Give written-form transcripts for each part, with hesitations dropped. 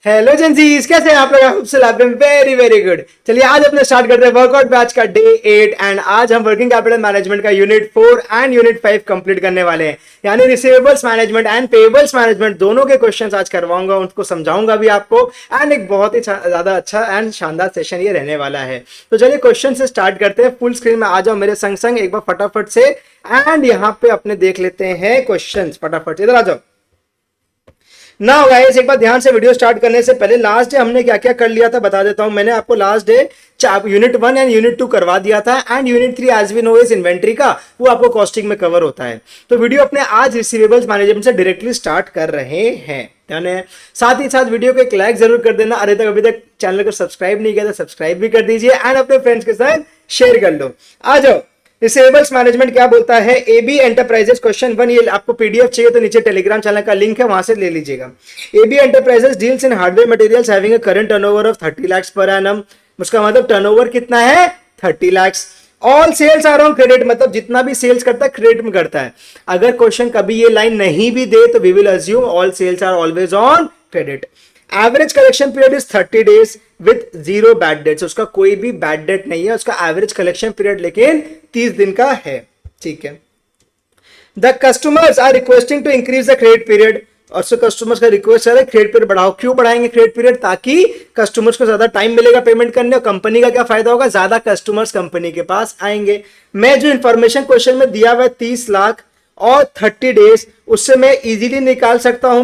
Hello Gen Zs, कैसे हैं आप लोग? Very very good. चलिए आज अपने स्टार्ट करते हैं वर्कआउट बैच का डे 8 एंड आज हम वर्किंग कैपिटल मैनेजमेंट का यूनिट 4 एंड यूनिट 5 कंप्लीट करने वाले हैं। यानी receivables management and payables management दोनों के क्वेश्चंस आज करवाऊंगा, उनको समझाऊंगा भी आपको एंड एक बहुत ही ज्यादा अच्छा एंड शानदार सेशन ये रहने वाला है। तो चलिए क्वेश्चन से स्टार्ट करते हैं। फुल स्क्रीन में आ जाओ मेरे संग संग एक बार फटाफट से एंड यहाँ पे अपने देख लेते हैं क्वेश्चन। फटाफट से इधर आ जाओ ना गाइस। एक बार ध्यान से वीडियो स्टार्ट करने से पहले लास्ट डे हमने क्या क्या कर लिया था बता देता हूं। मैंने आपको last day unit 1 and unit 2 करवा दिया था and unit 3 as we know is inventory का, वो आपको कॉस्टिंग में कवर होता है। तो वीडियो अपने आज रिसीवेबल्स मैनेजमेंट से डायरेक्टली स्टार्ट कर रहे हैं। साथ ही साथ वीडियो को एक लाइक जरूर कर देना। अभी तक चैनल को सब्सक्राइब नहीं किया तो सब्सक्राइब भी कर दीजिए एंड अपने फ्रेंड्स के साथ शेयर कर लो। आ जाओ, रिसीवेबल्स मैनेजमेंट क्या बोलता है। एबी एंटरप्राइजेस क्वेश्चन 1, ये आपको पीडीएफ चाहिए तो नीचे टेलीग्राम चैनल का लिंक है, वहां से ले लीजिएगा। AB enterprises deals in hardware materials having a current turnover of 30 lakh per annum. उसका मतलब टर्नओवर कितना है? 30 lakh. All sales are on credit, मतलब जितना भी सेल्स करता है क्रेडिट में करता है। अगर क्वेश्चन कभी ये लाइन नहीं भी दे तो we will assume all sales are always on credit. Average collection period is 30 days with 0 bad debts. उसका कोई भी बैड डेट नहीं है, उसका एवरेज कलेक्शन पीरियड लेकिन 30 दिन का है। ठीक है। The customers are requesting to increase the credit period. और सो कस्टमर्स का रिक्वेस्ट है क्रेडिट पीरियड बढ़ाओ। क्यों बढ़ाएंगे क्रेडिट पीरियड? ताकि कस्टमर्स को ज्यादा टाइम मिलेगा पेमेंट करने और कंपनी का क्या फायदा होगा? ज्यादा कस्टमर्स कंपनी के पास आएंगे। मैं जो इंफॉर्मेशन क्वेश्चन में दिया हुआ है 30 लाख और 30 डेज, उससे मैं इजीली निकाल सकता हूं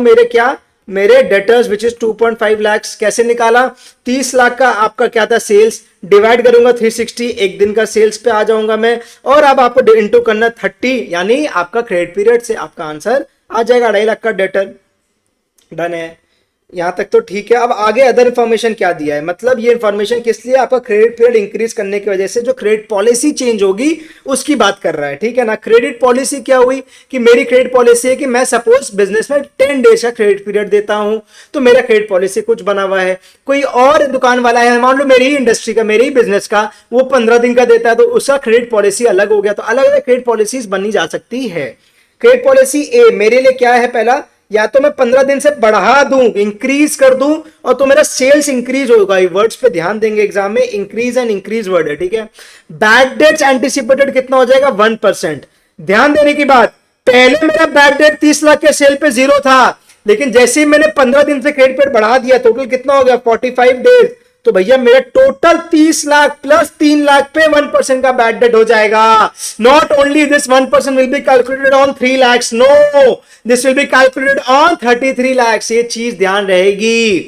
मेरे डेटर्स विच इज 2.5 लाख। कैसे निकाला? 30 लाख का आपका क्या था सेल्स, डिवाइड करूंगा 360, एक दिन का सेल्स पे आ जाऊंगा मैं, और अब आपको इंटू करना 30, यानी आपका क्रेडिट पीरियड से आपका आंसर आ जाएगा 2.5 लाख का डेटर। डन है, यहां तक तो ठीक है। अब आगे अदर इंफॉर्मेशन क्या दिया है, मतलब ये इंफॉर्मेशन किस लिए? आपका क्रेडिट पीरियड इंक्रीज करने की वजह से जो क्रेडिट पॉलिसी चेंज होगी उसकी बात कर रहा है। ठीक है ना। क्रेडिट पॉलिसी क्या हुई कि मेरी क्रेडिट पॉलिसी है कि मैं सपोज बिजनेस में 10 डेज का क्रेडिट पीरियड देता हूं, तो मेरा क्रेडिट पॉलिसी कुछ बना हुआ है। कोई और दुकान वाला है, मान लो मेरी ही इंडस्ट्री का, मेरे ही बिजनेस का, वो 15 दिन का देता है, तो उसका क्रेडिट पॉलिसी अलग हो गया। तो अलग अलग क्रेडिट पॉलिसीज बनी जा सकती है। क्रेडिट पॉलिसी ए मेरे लिए क्या है? पहला, या तो मैं 15 दिन से बढ़ा दूं, इंक्रीज कर दूं, और तो मेरा सेल्स इंक्रीज होगा। ये वर्ड्स पे ध्यान देंगे एग्जाम में, इंक्रीज एंड इंक्रीज वर्ड है। ठीक है। बैड डेट्स एंटिसिपेटेड कितना हो जाएगा? 1%। ध्यान देने की बात, पहले मेरा बैड डेट 30 लाख के सेल पे 0 था, लेकिन जैसे ही मैंने 15 दिन से क्रेडिट पीरियड बढ़ा दिया, टोटल कितना हो गया? 45 डेज। तो भैया मेरा टोटल 30 लाख प्लस 3 लाख पे 1% का बैड डेट हो जाएगा। Not only this 1% will be calculated on 3 lakhs, no, this will be calculated on 33 lakhs। ये चीज ध्यान रहेगी।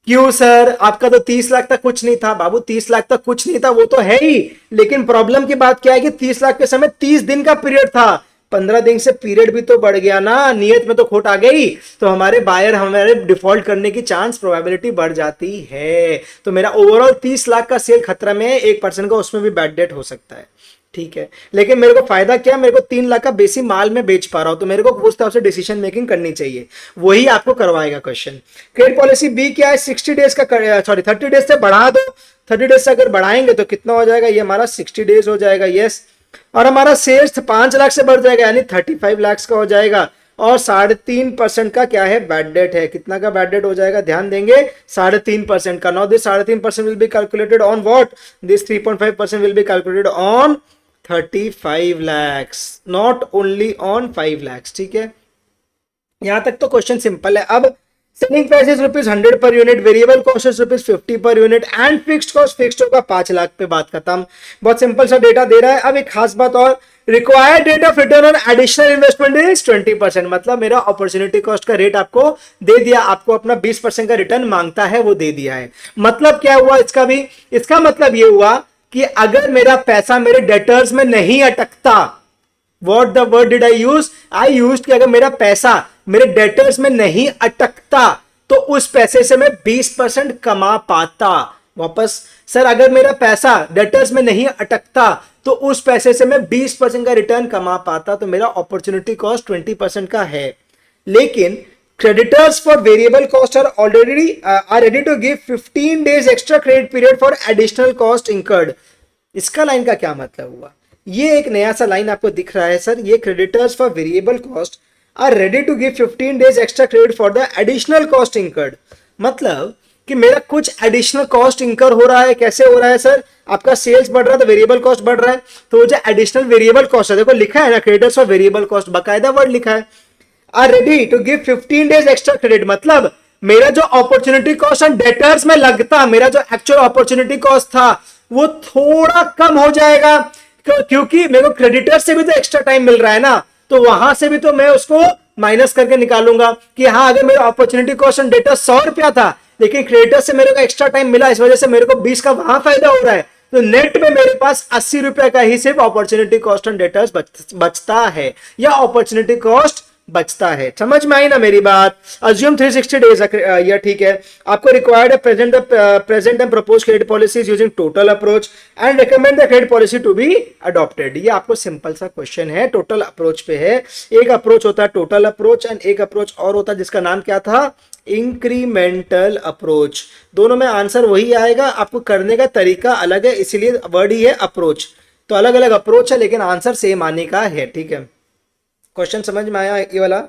क्यों सर? आपका तो 30 लाख तक कुछ नहीं था। बाबू 30 लाख तक कुछ नहीं था, वो तो है ही, लेकिन प्रॉब्लम की बात क्या है कि 30 लाख के समय 30 दिन का पीरियड था, 15 दिन से पीरियड भी तो बढ़ गया ना, नियत में तो खोट आ गई, तो हमारे बायर हमारे डिफॉल्ट करने की चांस प्रोबेबिलिटी बढ़ जाती है। तो मेरा ओवरऑल 30 लाख का सेल खतरा में है, 1% का उसमें भी बैड डेट हो सकता है। ठीक है, लेकिन मेरे को फायदा क्या? मेरे को 3 लाख का बेसी माल में बेच पा रहा हूं, तो मेरे को उस तरह से डिसीजन मेकिंग करनी चाहिए, वही आपको करवाएगा क्वेश्चन। क्रेडिट पॉलिसी बी क्या है? 60 डेज का, सॉरी 30 डेज से बढ़ा दो। 30 डेज से अगर बढ़ाएंगे तो कितना हो जाएगा? ये हमारा 60 डेज हो जाएगा। यस, और हमारा सेल्स 5 लाख से बढ़ जाएगा, यानी 35 लाख का हो जाएगा। और 3.5% का क्या है? बैड डेट है। कितना का बैड डेट हो जाएगा? ध्यान देंगे, 3.5% का। Now this 3.5% will be calculated on what? This 3.5% will be calculated on 35 lakhs, not only on 5 lakhs। ठीक है, यहां तक तो क्वेश्चन सिंपल है। अब selling price is ₹100 per unit, variable cost is ₹50 per unit and fixed cost fixed होगा 5 लाख पे, बात खत्म। बहुत सिंपल सा डेटा दे रहा है। अब एक खास बात और, required rate of return on additional investment is 20%, मतलब मेरा अपॉर्चुनिटी कॉस्ट का रेट आपको दे दिया, आपको अपना 20% का रिटर्न मांगता है, वो दे दिया है। मतलब क्या हुआ इसका भी? इसका मतलब ये हुआ कि अगर मेरा पैसा मेरे डेटर्स में नहीं अटकता, what the word did I use? I used कि अगर मेरा पैसा मेरे डेटर्स में नहीं अटकता तो उस पैसे से मैं 20% कमा पाता वापस। सर अगर मेरा पैसा डेटर्स में नहीं अटकता तो उस पैसे से मैं 20% का रिटर्न कमा पाता, तो मेरा अपॉर्चुनिटी कॉस्ट 20% का है। लेकिन creditors for variable cost are ready to give 15 days extra credit period for additional cost incurred। इसका लाइन का क्या मतलब हुआ? ये एक नया सा लाइन आपको दिख रहा है सर, ये creditors for variable cost are ready to give 15 days extra credit for the additional cost incurred. मतलब कि मेरा कुछ एडिशनल कॉस्ट इंकर हो रहा है। कैसे हो रहा है सर? आपका सेल्स बढ़ रहा है तो वेरिएबल कॉस्ट बढ़ रहा है, तो वो जो एडिशनल वेरिएबल कॉस्ट है, देखो लिखा है ना क्रेडिटर्स फॉर वेरिएबल कॉस्ट, बकायदा वर्ड लिखा है। Are ready to give 15 days extra credit, मतलब मेरा जो अपॉर्चुनिटी कॉस्ट एंड डेटर्स में लगता, मेरा जो एक्चुअल अपॉर्चुनिटी कॉस्ट था वो थोड़ा कम हो जाएगा, क्योंकि मेरे को क्रेडिटर से भी तो एक्स्ट्रा टाइम मिल रहा है ना, तो वहां से भी तो मैं उसको माइनस करके निकालूंगा कि हाँ अगर मेरा अपॉर्चुनिटी कॉस्ट एंड डेटर 100 रुपया था लेकिन क्रेडिटर से मेरे को एक्स्ट्रा टाइम मिला, इस वजह से मेरे को 20 का वहां फायदा हो रहा है, तो नेट में मेरे पास 80 रुपए का ही सिर्फ अपॉर्चुनिटी कॉस्ट एंड डेटर्स बचता है, या अपॉर्चुनिटी कॉस्ट बचता है। समझ में आई ना मेरी बात? अज्यूम 360 डेज या ठीक है। आपको रिक्वायर्ड है present and propose credit policies using total approach and recommend the credit policy to be adopted. ये आपको सिंपल सा क्वेश्चन है, टोटल अप्रोच पे है। एक अप्रोच होता है टोटल अप्रोच एंड एक अप्रोच और होता है जिसका नाम क्या था? Incremental approach. दोनों में आंसर वही आएगा, आपको करने का तरीका अलग है, इसीलिए वर्ड ही है अप्रोच। तो अलग अलग अप्रोच है लेकिन आंसर सेम आने का है। ठीक है, क्वेश्चन समझ में आया? ये वाला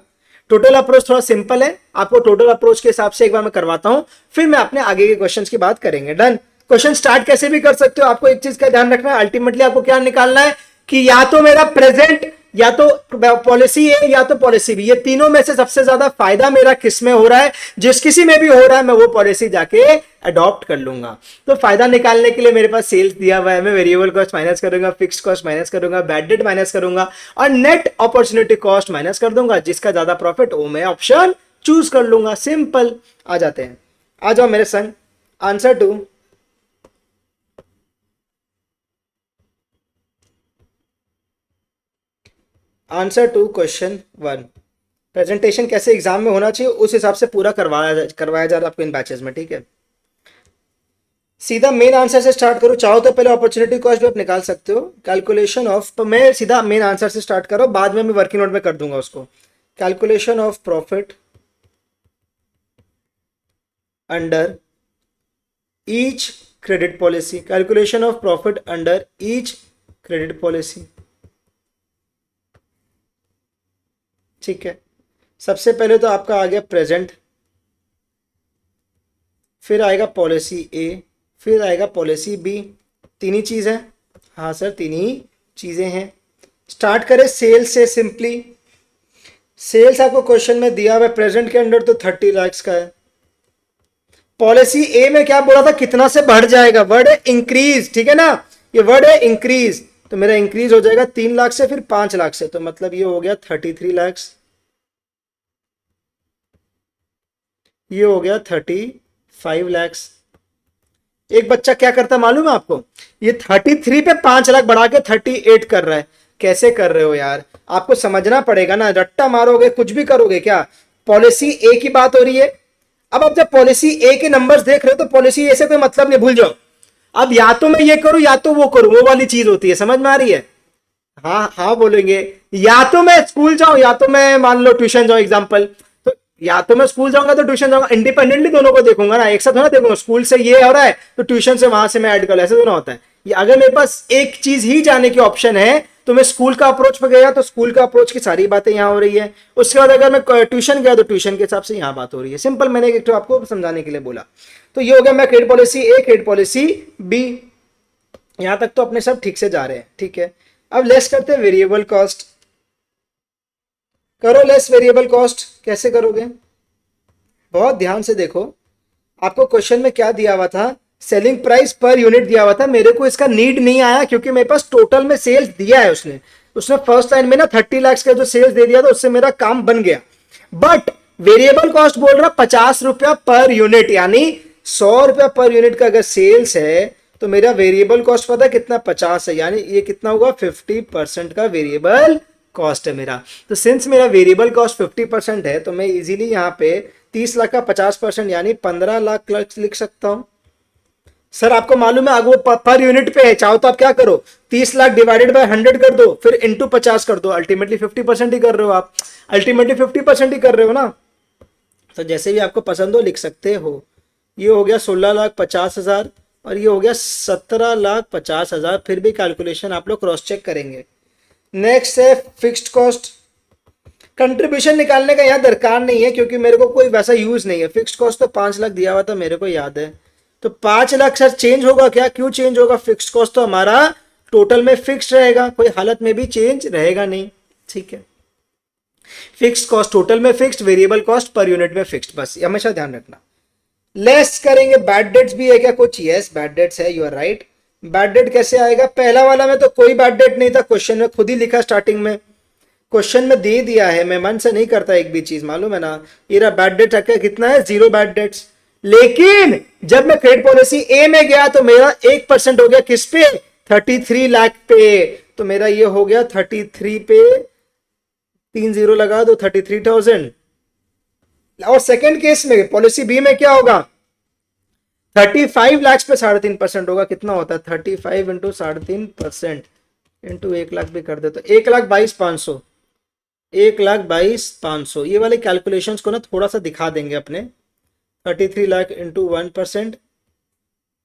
टोटल अप्रोच थोड़ा सिंपल है, आपको टोटल अप्रोच के हिसाब से एक बार मैं करवाता हूं, फिर मैं अपने आगे के क्वेश्चंस की बात करेंगे। डन। क्वेश्चन स्टार्ट कैसे भी कर सकते हो, आपको एक चीज का ध्यान रखना है, अल्टीमेटली आपको क्या निकालना है कि या तो मेरा प्रेजेंट, या तो पॉलिसी ए, या तो पॉलिसी बी, ये तीनों में से सबसे ज्यादा फायदा मेरा किस में हो रहा है, जिस किसी में भी हो रहा है मैं वो पॉलिसी जाके अडॉप्ट कर लूंगा। तो फायदा निकालने के लिए मेरे पास सेल्स दिया हुआ है, मैं वेरिएबल कॉस्ट माइनस करूंगा, फिक्स्ड कॉस्ट माइनस करूंगा, बैड डेट माइनस करूंगा और नेट अपॉर्चुनिटी कॉस्ट माइनस कर दूंगा। जिसका ज्यादा प्रॉफिट वो मैं ऑप्शन चूज कर लूंगा। सिंपल। आ जाते हैं, आ जाओ मेरे संग। Answer to question 1। प्रेजेंटेशन कैसे एग्जाम में होना चाहिए उस हिसाब से पूरा करवाया जा रहा है आपको इन बैचेस में। ठीक है, सीधा मेन आंसर से स्टार्ट करो, चाहो तो पहले अपॉर्चुनिटी कॉस्ट भी आप निकाल सकते हो। कैलकुलेशन ऑफ, तो मैं सीधा मेन आंसर से स्टार्ट करो, बाद में मैं वर्किंग नोट में कर दूंगा उसको। Calculation of profit under each credit policy, calculation of profit under each credit policy. ठीक है, सबसे पहले तो आपका आ गया प्रेजेंट, फिर आएगा पॉलिसी ए, फिर आएगा पॉलिसी बी। तीन ही चीज है? हाँ सर तीन ही चीजें हैं। स्टार्ट करें सेल्स से। सिंपली सेल्स आपको क्वेश्चन में दिया हुआ है, प्रेजेंट के अंडर तो 30 लाख का है। पॉलिसी ए में क्या बोला था, कितना से बढ़ जाएगा, वर्ड है इंक्रीज। ठीक है ना, ये वर्ड है इंक्रीज, तो मेरा इंक्रीज हो जाएगा 3 लाख से फिर 5 लाख से, तो मतलब ये हो गया 33 लाख, ये हो गया 35 लाख। एक बच्चा क्या करता है मालूम है आपको, ये 33 पे 5 लाख बढ़ा के 38 कर रहा है। कैसे कर रहे हो यार, आपको समझना पड़ेगा ना, रट्टा मारोगे कुछ भी करोगे क्या? पॉलिसी ए की बात हो रही है, अब आप जब पॉलिसी ए के नंबर्स देख रहे हो तो पॉलिसी ए से कोई मतलब नहीं, भूल जाओ। अब या तो मैं ये करूं या तो वो करूं, वो वाली चीज होती है, समझ में आ रही है? हाँ हाँ बोलेंगे, या तो मैं स्कूल जाऊं या तो मैं मान लो ट्यूशन जाऊं, एग्जाम्पल। तो या तो मैं स्कूल जाऊंगा तो ट्यूशन जाऊंगा, इंडिपेंडेंटली दोनों को देखूंगा ना, एक साथ थोड़ा देखूंगा, स्कूल से ये हो रहा है तो ट्यूशन से वहां से मैं ऐड कर लूं, ऐसे दोनों होता है। अगर मेरे पास एक चीज ही जाने की ऑप्शन है तो मैं स्कूल का अप्रोच पे गया तो स्कूल का अप्रोच की सारी बातें यहाँ हो रही है, उसके बाद अगर मैं ट्यूशन गया तो ट्यूशन के हिसाब से यहाँ बात हो रही है। सिंपल, मैंने एक तो आपको समझाने के लिए बोला। तो ये हो गया मैं credit policy A, credit policy B, यहां तक तो अपने सब ठीक से जा रहे हैं। ठीक है, अब लेस करते हैं वेरिएबल कॉस्ट। करो लेस वेरिएबल कॉस्ट, कैसे करोगे? बहुत ध्यान से देखो, आपको क्वेश्चन में क्या दिया हुआ था, सेलिंग प्राइस पर यूनिट दिया हुआ था। मेरे को इसका नीड नहीं आया क्योंकि मेरे पास टोटल में सेल्स दिया है उसने फर्स्ट लाइन में ना 30 लाख का जो सेल्स दे दिया था, उससे मेरा काम बन गया। बट वेरिएबल कॉस्ट बोल रहा 50 रुपया पर यूनिट, यानी 100 रुपया पर यूनिट का अगर सेल्स है तो मेरा वेरिएबल कॉस्ट पता है कितना, 50 है, यानी ये कितना होगा, 50% का वेरिएबल कॉस्ट है मेरा। तो सिंस मेरा वेरिएबल कॉस्ट 50% है तो मैं इजीली यहाँ पे 30 लाख का 50% यानी 15 लाख लिख सकता हूं। सर आपको मालूम है वो पर यूनिट पे है, चाहो तो आप क्या करो, 30 लाख डिवाइडेड बाय 100 कर दो, फिर इंटू 50 कर दो, अल्टीमेटली 50% ही कर रहे हो आप, अल्टीमेटली 50% ही कर रहे हो ना। तो जैसे भी आपको पसंद हो लिख सकते हो। ये हो गया 16,50,000 और ये हो गया 17,50,000। फिर भी कैलकुलेशन आप लोग क्रॉस चेक करेंगे। नेक्स्ट है फिक्स्ड कॉस्ट। कंट्रीब्यूशन निकालने का यहाँ दरकार नहीं है क्योंकि मेरे को कोई वैसा यूज नहीं है। फिक्स्ड कॉस्ट तो 5 लाख दिया हुआ था मेरे को याद है, तो 5 लाख सर चेंज होगा क्या? क्यों चेंज होगा? फिक्स्ड कॉस्ट तो हमारा टोटल में फिक्स्ड रहेगा, कोई हालत में भी चेंज रहेगा नहीं। ठीक है, फिक्स्ड कॉस्ट टोटल में fixed, variable cost per unit में फिक्स्ड, बस हमेशा ध्यान रखना। लेस करेंगे। बैड डेट्स भी है क्या कुछ? यस बैड डेट्स है, you are right. Bad debt कैसे आएगा? पहला वाला में तो कोई बैड डेट नहीं था, क्वेश्चन में खुद ही लिखा स्टार्टिंग में, क्वेश्चन में दे दिया है, मैं मन से नहीं करता एक भी चीज, मालूम है ना। ये रहा बैड डेट कितना है? 0 बैड डेट्स। लेकिन जब मैं क्रेडिट पॉलिसी ए में गया तो मेरा 1% हो गया किस पे? 33 लाख पे। तो मेरा ये हो गया 33 पे 3 0 लगा दो, 33,000। और सेकेंड केस में पॉलिसी बी में क्या होगा? 35 लाख पे 3.5% होगा। कितना होता है? 35 इंटू 3.5% इंटू 1 लाख भी कर दे तो 1,22,500, 1,22,500। ये वाले कैलकुलेशंस को ना थोड़ा सा दिखा देंगे अपने। 33 लाख इंटू 1%,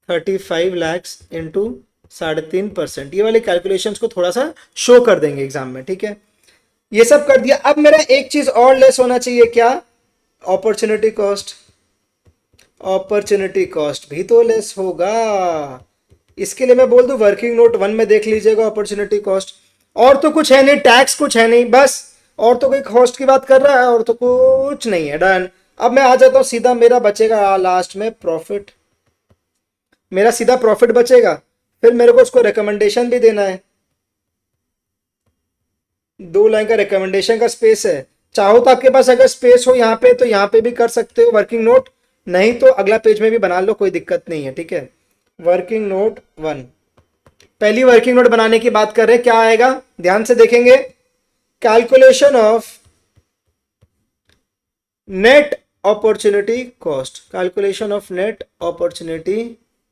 35 लाख इंटू 3.5%, ये वाले कैलकुलेशंस को थोड़ा सा शो कर देंगे एग्जाम में। ठीक है, ये सब कर दिया। अब मेरा एक चीज और लेस होना चाहिए, क्या? Opportunity cost. अपॉर्चुनिटी कॉस्ट भी तो लेस होगा। इसके लिए मैं बोल दूं वर्किंग नोट 1 में देख लीजिएगा अपॉर्चुनिटी कॉस्ट। और तो कुछ है नहीं, टैक्स कुछ है नहीं, बस। और तो कोई कॉस्ट की बात कर रहा है और तो कुछ नहीं है, डन। अब मैं आ जाता हूं सीधा, मेरा बचेगा लास्ट में प्रॉफिट। मेरा सीधा प्रॉफिट बचेगा, फिर मेरे को उसको रिकमेंडेशन भी देना है। 2 लाइन का रिकमेंडेशन का स्पेस है। चाहो तो आपके पास अगर स्पेस हो यहाँ पे तो यहाँ पे भी कर सकते हो वर्किंग नोट, नहीं तो अगला पेज में भी बना लो, कोई दिक्कत नहीं है। ठीक है, वर्किंग नोट 1। पहली वर्किंग नोट बनाने की बात कर रहे हैं, क्या आएगा ध्यान से देखेंगे। Calculation of net opportunity cost. Calculation of net opportunity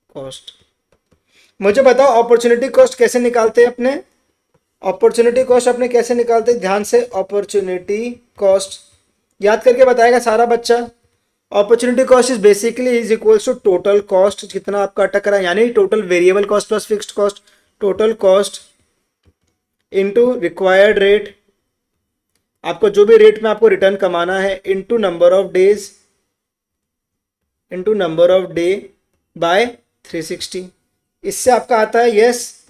cost. मुझे बताओ अपॉर्चुनिटी कॉस्ट कैसे निकालते हैं अपने? अपॉर्चुनिटी कॉस्ट अपने कैसे निकालते हैं? ध्यान से, अपॉर्चुनिटी कॉस्ट याद करके बताएगा सारा बच्चा। Opportunity cost is basically is equals to total cost, जितना आपका अटक रहा है, यानी total variable cost plus fixed cost, total cost into required rate, आपको जो भी रेट में आपको रिटर्न कमाना है, into number of days, into number of day by 360। इससे आपका आता है, यस,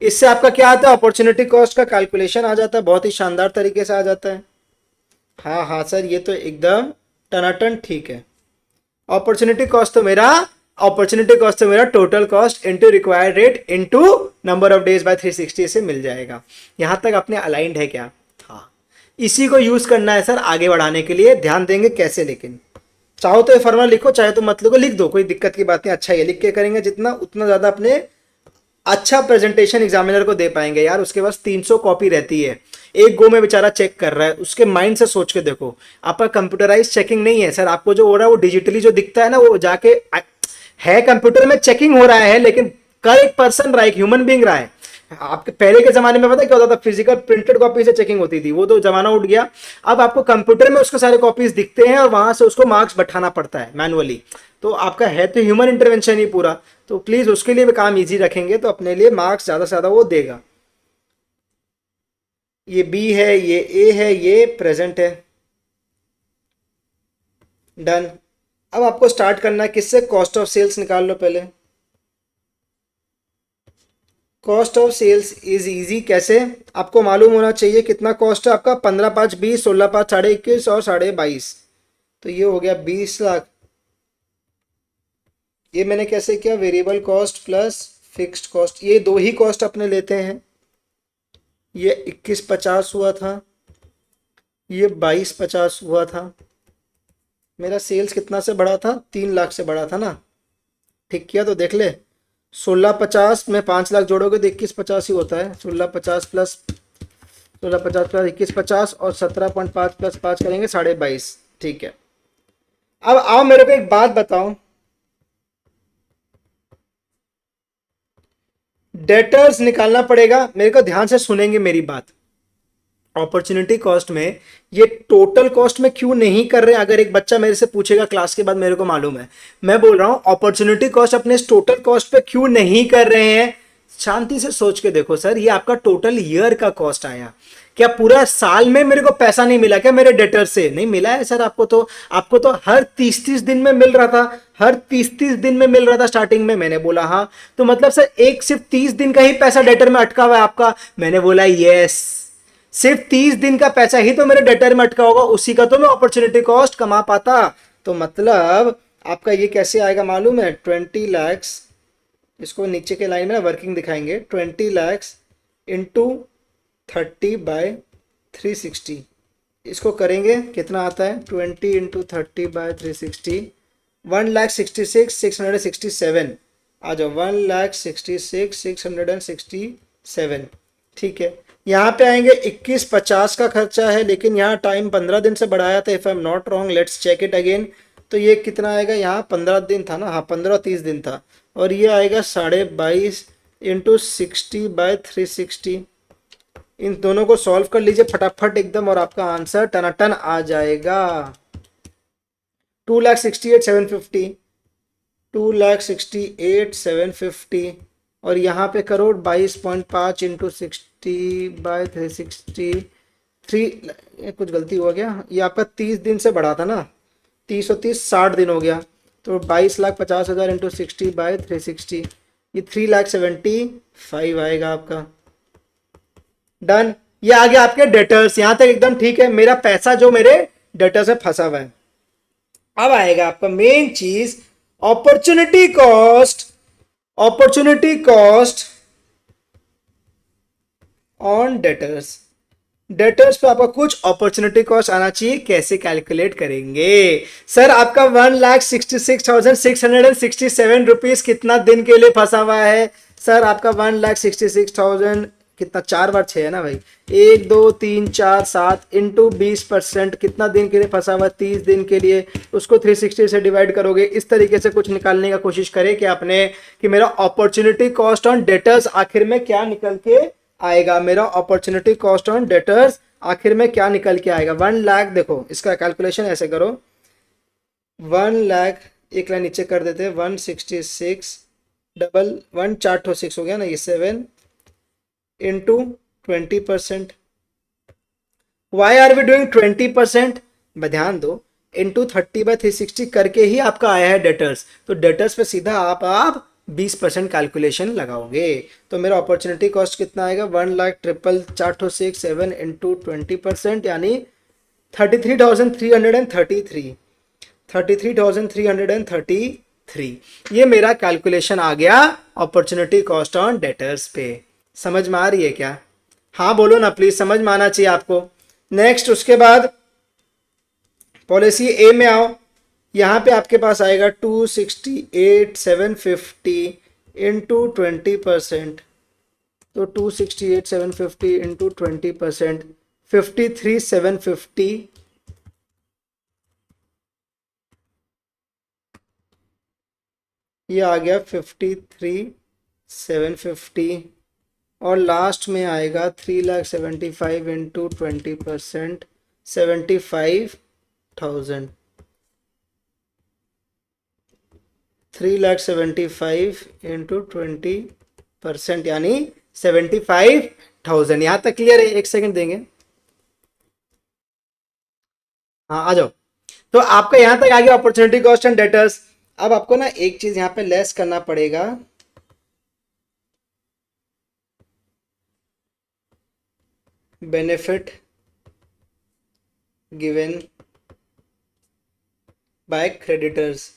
इससे आपका क्या आता है? अपॉर्चुनिटी कॉस्ट का कैलकुलेशन आ जाता है, बहुत ही शानदार तरीके से आ जाता है। हाँ हाँ सर, ये तो एकदम टनाटन ठीक है। अपॉर्चुनिटी कॉस्ट तो मेरा total cost into required rate into number of days by 360 से मिल जाएगा। यहां तक अपने अलाइंड है क्या? हाँ, इसी को यूज करना है सर आगे बढ़ाने के लिए। ध्यान देंगे कैसे, लेकिन चाहो तो ये फॉर्मूला लिखो, चाहे तो मत लिखो, लिख दो, कोई दिक्कत की बात नहीं। अच्छा ये लिख के करेंगे जितना, उतना ज्यादा अपने अच्छा प्रेजेंटेशन एग्जामिनर को दे पाएंगे। यार उसके पास 300 कॉपी रहती है, एक गो में बेचारा चेक कर रहा है, उसके माइंड से सोच के देखो। आपका कंप्यूटराइज चेकिंग नहीं है सर, आपको जो हो रहा है वो डिजिटली जो दिखता है ना, वो जाके है कंप्यूटर में चेकिंग हो रहा है, लेकिन कर एक पर्सन रहा है, एक ह्यूमन बीइंग रहा है। आपके पहले के जमाने में पता क्या होता था? फिजिकल प्रिंटेड कॉपी से चेकिंग होती थी, वो तो जमाना उठ गया। अब आपको कंप्यूटर में उसके सारे कॉपीज दिखते हैं और वहां से उसको मार्क्स बैठाना पड़ता है मैनुअली। तो आपका है तो ह्यूमन इंटरवेंशन ही पूरा, तो प्लीज उसके लिए भी काम इजी रखेंगे तो अपने लिए मार्क्स ज्यादा से ज्यादा वो देगा। ये बी है, ये ए है, ये प्रेजेंट है, डन। अब आपको स्टार्ट करना है किससे? कॉस्ट ऑफ सेल्स निकाल लो पहले। Cost of sales is easy, कैसे? आपको मालूम होना चाहिए कितना कॉस्ट है आपका। 15 5 20, 16 5 21.5 और 22.5, तो ये हो गया 20 लाख। ये मैंने कैसे किया? Variable cost plus fixed cost, ये दो ही कॉस्ट अपने लेते हैं। ये 21.50 हुआ था, ये 22.50 हुआ था। मेरा सेल्स कितना से बढ़ा था? 3 लाख से बढ़ा था ना, ठीक किया तो देख ले। 16.50 में 5 लाख जोड़ोगे तो 21.50 ही होता है। 16.50 प्लस 21.50 और 17.5 प्लस 5 करेंगे 22.5, ठीक है। अब आओ मेरे को एक बात बताओ, डेटर्स निकालना पड़ेगा, मेरे को ध्यान से सुनेंगे मेरी बात। अपॉर्चुनिटी कॉस्ट में ये टोटल कॉस्ट में क्यों नहीं कर रहे? अगर एक बच्चा मेरे से पूछेगा क्लास के बाद, मेरे को मालूम है, मैं बोल रहा हूं अपॉर्चुनिटी कॉस्ट अपने टोटल कॉस्ट पे क्यों नहीं कर रहे हैं? शांति से सोच के देखो सर, ये आपका टोटल ईयर का कॉस्ट आया, क्या पूरा साल में मेरे को पैसा नहीं मिला क्या मेरे डेटर से? नहीं मिला है सर आपको तो हर 30-30 दिन में मिल रहा था, हर 30-30 दिन में मिल रहा था स्टार्टिंग में। मैंने बोला हाँ। तो मतलब सर एक सिर्फ 30 दिन का ही पैसा डेटर में अटका हुआ है आपका? मैंने बोला यस, सिर्फ 30 दिन का पैसा ही तो मेरे डेटर में अटका होगा, उसी का तो मैं अपॉर्चुनिटी कॉस्ट कमा पाता। तो मतलब आपका ये कैसे आएगा मालूम है? 20 लैक्स, इसको नीचे के लाइन में वर्किंग दिखाएंगे, 20 लैक्स इंटू 30/360, इसको करेंगे कितना आता है? 20 इंटू 30/360, 1,66,667 आ जाओ, 1,66,667। ठीक है, यहाँ पे आएंगे 21,50 का खर्चा है, लेकिन यहाँ टाइम 15 दिन से बढ़ाया था, if I am not wrong, let's check it again. तो ये कितना आएगा? यहाँ 15 दिन था ना, हाँ 15-30 दिन था, और ये आएगा 22.5 इंटू 60/360। इन दोनों को सॉल्व कर लीजिए फटाफट एकदम, और आपका आंसर टनाटन आ जाएगा। 2,68,750, 2,68,750, और यहाँ पे करो 22.5 इंटू 60/360, कुछ गलती हुआ क्या? ये आपका 30 दिन से बढ़ा था ना, 30 और 30 60 दिन हो गया, तो 22,50,000 इंटू 60/360, ये 3,75,000 आएगा आपका। डन, ये आ गया आपके डेटर्स, यहां तक एकदम ठीक है। मेरा पैसा जो मेरे डेटर्स में फंसा हुआ है। अब आएगा आपका मेन चीज, opportunity cost, opportunity cost on debtors. Debtors पे आपका कुछ अपॉर्चुनिटी कॉस्ट आना चाहिए, कैसे कैलकुलेट करेंगे? सर आपका 1,66,667 रुपीज कितना दिन के लिए फंसा हुआ है? सर आपका 1,66,000 कितना, 4 बार 6 है ना भाई, 1 2 3 4 7 इंटू 20% कितना दिन के लिए फंसा हुआ? 30 दिन के लिए। उसको 360 से डिवाइड करोगे, इस तरीके से कुछ निकालने का कोशिश करें कि आपने, कि मेरा अपॉर्चुनिटी कॉस्ट ऑन डेटर्स आखिर में क्या निकल के आएगा। मेरा अपॉर्चुनिटी कॉस्ट ऑन डेटर्स आखिर में क्या निकल के आएगा? 1 लाख, देखो इसका कैलकुलेशन ऐसे करो, 1 लाख, एक लाइन नीचे कर देते हैं, 166 डबल 1 4 6 हो गया ना, ये 7 into 20%। Why are we doing 20%? ध्यान दो, इंटू 30/360 करके ही आपका आया है डेटर्स, तो डेटर्स पे सीधा आप 20% कैलकुलेशन लगाओगे। तो मेरा अपॉर्चुनिटी कॉस्ट कितना आएगा? 1,04,467 इंटू 20%, यानी 33,333, 33,333। ये मेरा कैलकुलेशन आ गया अपॉर्चुनिटी कॉस्ट ऑन डेटर्स पे। समझ में आ रही है क्या? हाँ बोलो ना प्लीज, समझ में आना चाहिए आपको। नेक्स्ट, उसके बाद पॉलिसी ए में आओ, यहाँ पे आपके पास आएगा 268,750 इंटू 20%, तो 268,750 इंटू 20%, 53,750, ये आ गया 53,750, और लास्ट में आएगा 3,75,000 इंटू 20%, 75,000, 3,75,000 इंटू 20%, यानी 75,000। यहां तक क्लियर है? एक सेकंड देंगे, हाँ आ जाओ। तो आपका यहां तक आ गया अपॉर्चुनिटी कॉस्ट एंड डेटर्स। अब आपको ना एक चीज यहां पे लेस करना पड़ेगा, बेनिफिट गिवन बाय क्रेडिटर्स।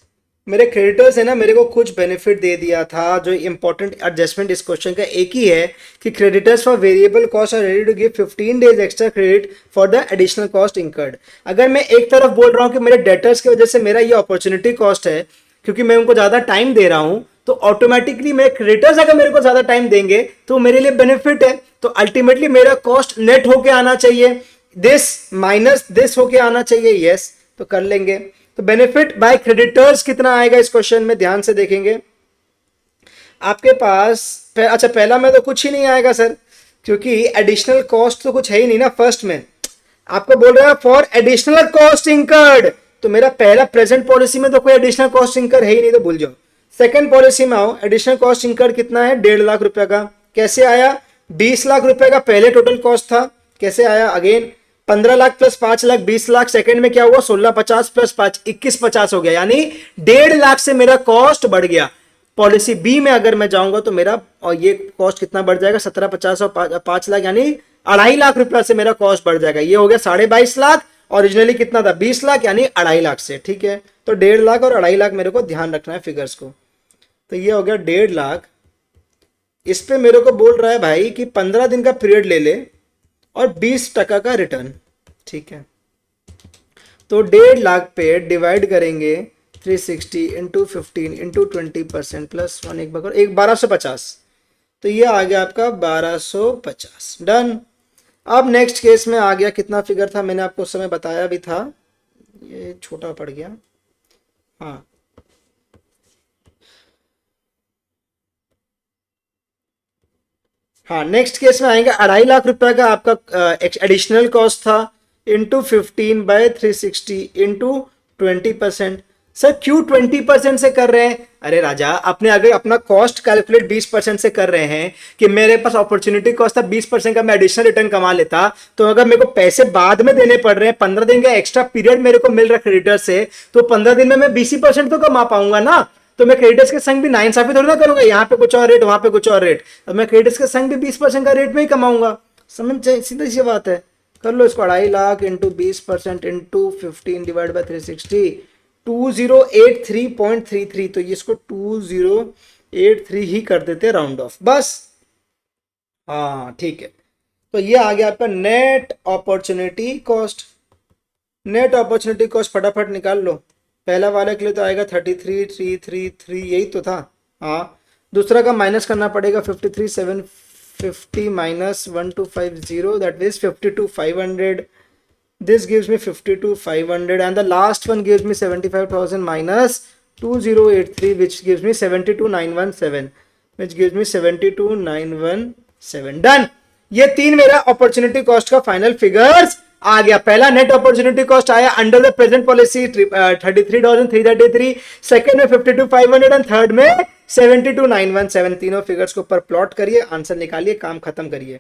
मेरे क्रेडिटर्स है ना, मेरे को कुछ बेनिफिट दे दिया था। जो इंपॉर्टेंट एडजस्टमेंट इस क्वेश्चन का एक ही है कि creditors for variable cost are ready to give 15 days extra credit for the additional cost incurred. अगर मैं एक तरफ बोल रहा हूं कि मेरे डेटर्स की वजह से मेरा ये अपॉर्चुनिटी कॉस्ट है, क्योंकि मैं उनको ज्यादा टाइम दे रहा हूं, तो ऑटोमेटिकली मेरे क्रेडिटर्स अगर मेरे को ज्यादा टाइम देंगे तो मेरे लिए बेनिफिट है। तो अल्टीमेटली मेरा कॉस्ट नेट होके आना चाहिए, दिस माइनस दिस होके आना चाहिए। यस, तो कर लेंगे। तो बेनिफिट बाय क्रेडिटर्स कितना आएगा इस क्वेश्चन में, ध्यान से देखेंगे आपके पास। अच्छा, पहला में तो कुछ ही नहीं आएगा सर, क्योंकि एडिशनल कॉस्ट तो कुछ है ही नहीं ना। फर्स्ट में आपको बोल रहा है फॉर एडिशनल कॉस्ट इंकर्ड, तो मेरा पहला प्रेजेंट पॉलिसी में तो कोई एडिशनल कॉस्ट इंकर है ही नहीं, तो भूल जाओ। सेकंड पॉलिसी में आओ, एडिशनल कॉस्ट इंकर कितना है? 1.5 लाख रुपए का। कैसे आया? 20 लाख रुपए का पहले टोटल कॉस्ट था, कैसे आया again, 15 lakh plus 5 lakh 20 lakh, second में क्या हुआ 1650 प्लस 5 2150 हो गया, यानी 1.5 लाख से मेरा कॉस्ट बढ़ गया। पॉलिसी बी में अगर मैं जाऊंगा तो मेरा और ये कॉस्ट कितना बढ़ जाएगा 1750 और 5 लाख, यानी 2.5 लाख रुपया से मेरा कॉस्ट बढ़ जाएगा। ये हो गया 22.5 लाख, ओरिजिनली कितना था 20 लाख, यानी 2.5 लाख से। ठीक है, तो 1.5 लाख और 2.5 लाख मेरे को ध्यान रखना है फिगर्स को। तो ये हो गया 1.5 लाख। इस पे मेरे को बोल रहा है भाई कि 15 दिन का पीरियड ले ले और 20% का रिटर्न। ठीक है, तो 1.5 लाख पे डिवाइड करेंगे 360 इंटू 15 इंटू 20% प्लस 1 एक बकर एक 1250, तो ये आ गया आपका 1250। डन। अब नेक्स्ट केस में आ गया, कितना फिगर था मैंने आपको उस समय बताया भी था, ये छोटा पड़ गया। हाँ, हाँ नेक्स्ट केस में आएंगे 2.5 लाख रुपए का आपका एडिशनल कॉस्ट था, इंटू 15/360 इंटू 20%। सर क्यों 20% से कर रहे हैं? अरे राजा, अपने अगर अपना कॉस्ट कैलकुलेट 20% से कर रहे हैं कि मेरे पास अपॉर्चुनिटी कॉस्ट था 20% का, मैं एडिशनल रिटर्न कमा लेता, तो अगर मेरे को पैसे बाद में देने पड़ रहे हैं, 15 दिन का एक्स्ट्रा पीरियड मेरे को मिल रहा है क्रेडिटर से, तो 15 दिन में मैं 20% तो कमा पाऊंगा ना। तो मैं क्रेडिटर्स के संग भी नाइंसाफी थोड़ी ना करूंगा, यहाँ पे कुछ और रेट वहां पे कुछ और रेट, अब मैं क्रेडिटर्स के संग भी 20% का रेट में ही कमाऊंगा। समझ, सीधी सी बात है। कर लो इसको, 2.5 lakh into 20% into 15 divide by 360, 2083.33, तो ये इसको 2083 ही कर देते राउंड ऑफ बस। हाँ ठीक है, तो ये आ गया आपका net opportunity cost. Net opportunity cost फटाफट निकाल लो। पहला वाले के लिए तो आएगा 33,333, यही तो था। हाँ, दूसरा का माइनस करना पड़ेगा 53,750 minus 1250, that is 52,500। This gives me 52,500 and the last one gives me 75,000 minus 2083, which gives me 72,917, which gives me 72,917। Done. ये तीन मेरा अपॉर्चुनिटी कॉस्ट का फाइनल फिगर्स आ गया। पहला नेट अपॉर्चुनिटी कॉस्ट आया under the present policy 33,333, second में 52,500 and third में 72,917। तीनों फिगर्स को ऊपर प्लॉट करिए, आंसर निकालिए, काम खत्म करिए।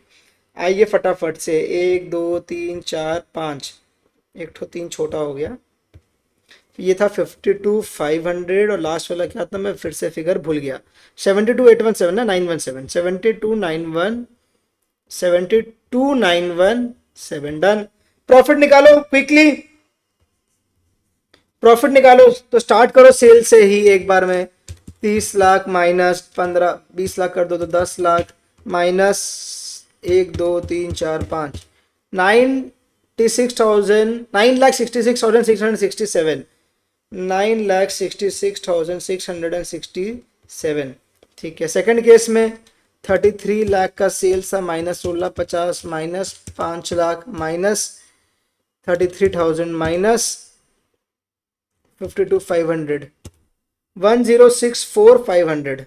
आइए फटाफट से 1 2 3 4 5, एक ठो 3 छोटा हो गया। ये था 52,500 और लास्ट वाला क्या था, मैं फिर से फिगर भूल गया। 72,817 ना 917, 72,917। डन। प्रॉफिट निकालो क्विकली, प्रॉफिट निकालो। तो स्टार्ट करो सेल से ही एक बार में। 30 लाख माइनस 15, 20 लाख कर दो तो 10 लाख माइनस 1 2 3 4 5, 9,66,667, 9,66,667। ठीक है, सेकंड केस में 33 लाख का सेल्स था, minus 1650 minus 5 lakh minus 33,000 minus 52,500, 1064,500,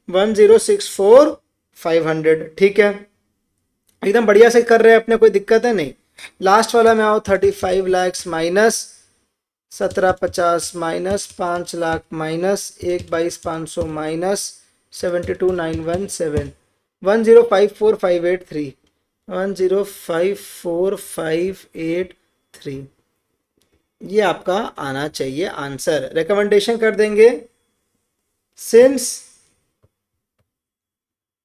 1064,500। ठीक है, एकदम बढ़िया से कर रहे हैं अपने, कोई दिक्कत है नहीं। लास्ट वाला में आओ 35 lakh minus 1750 minus 5 lakh minus 1,22,500 minus 72,917, 1054,583, 1054,583। ये आपका आना चाहिए आंसर। रिकमेंडेशन कर देंगे, since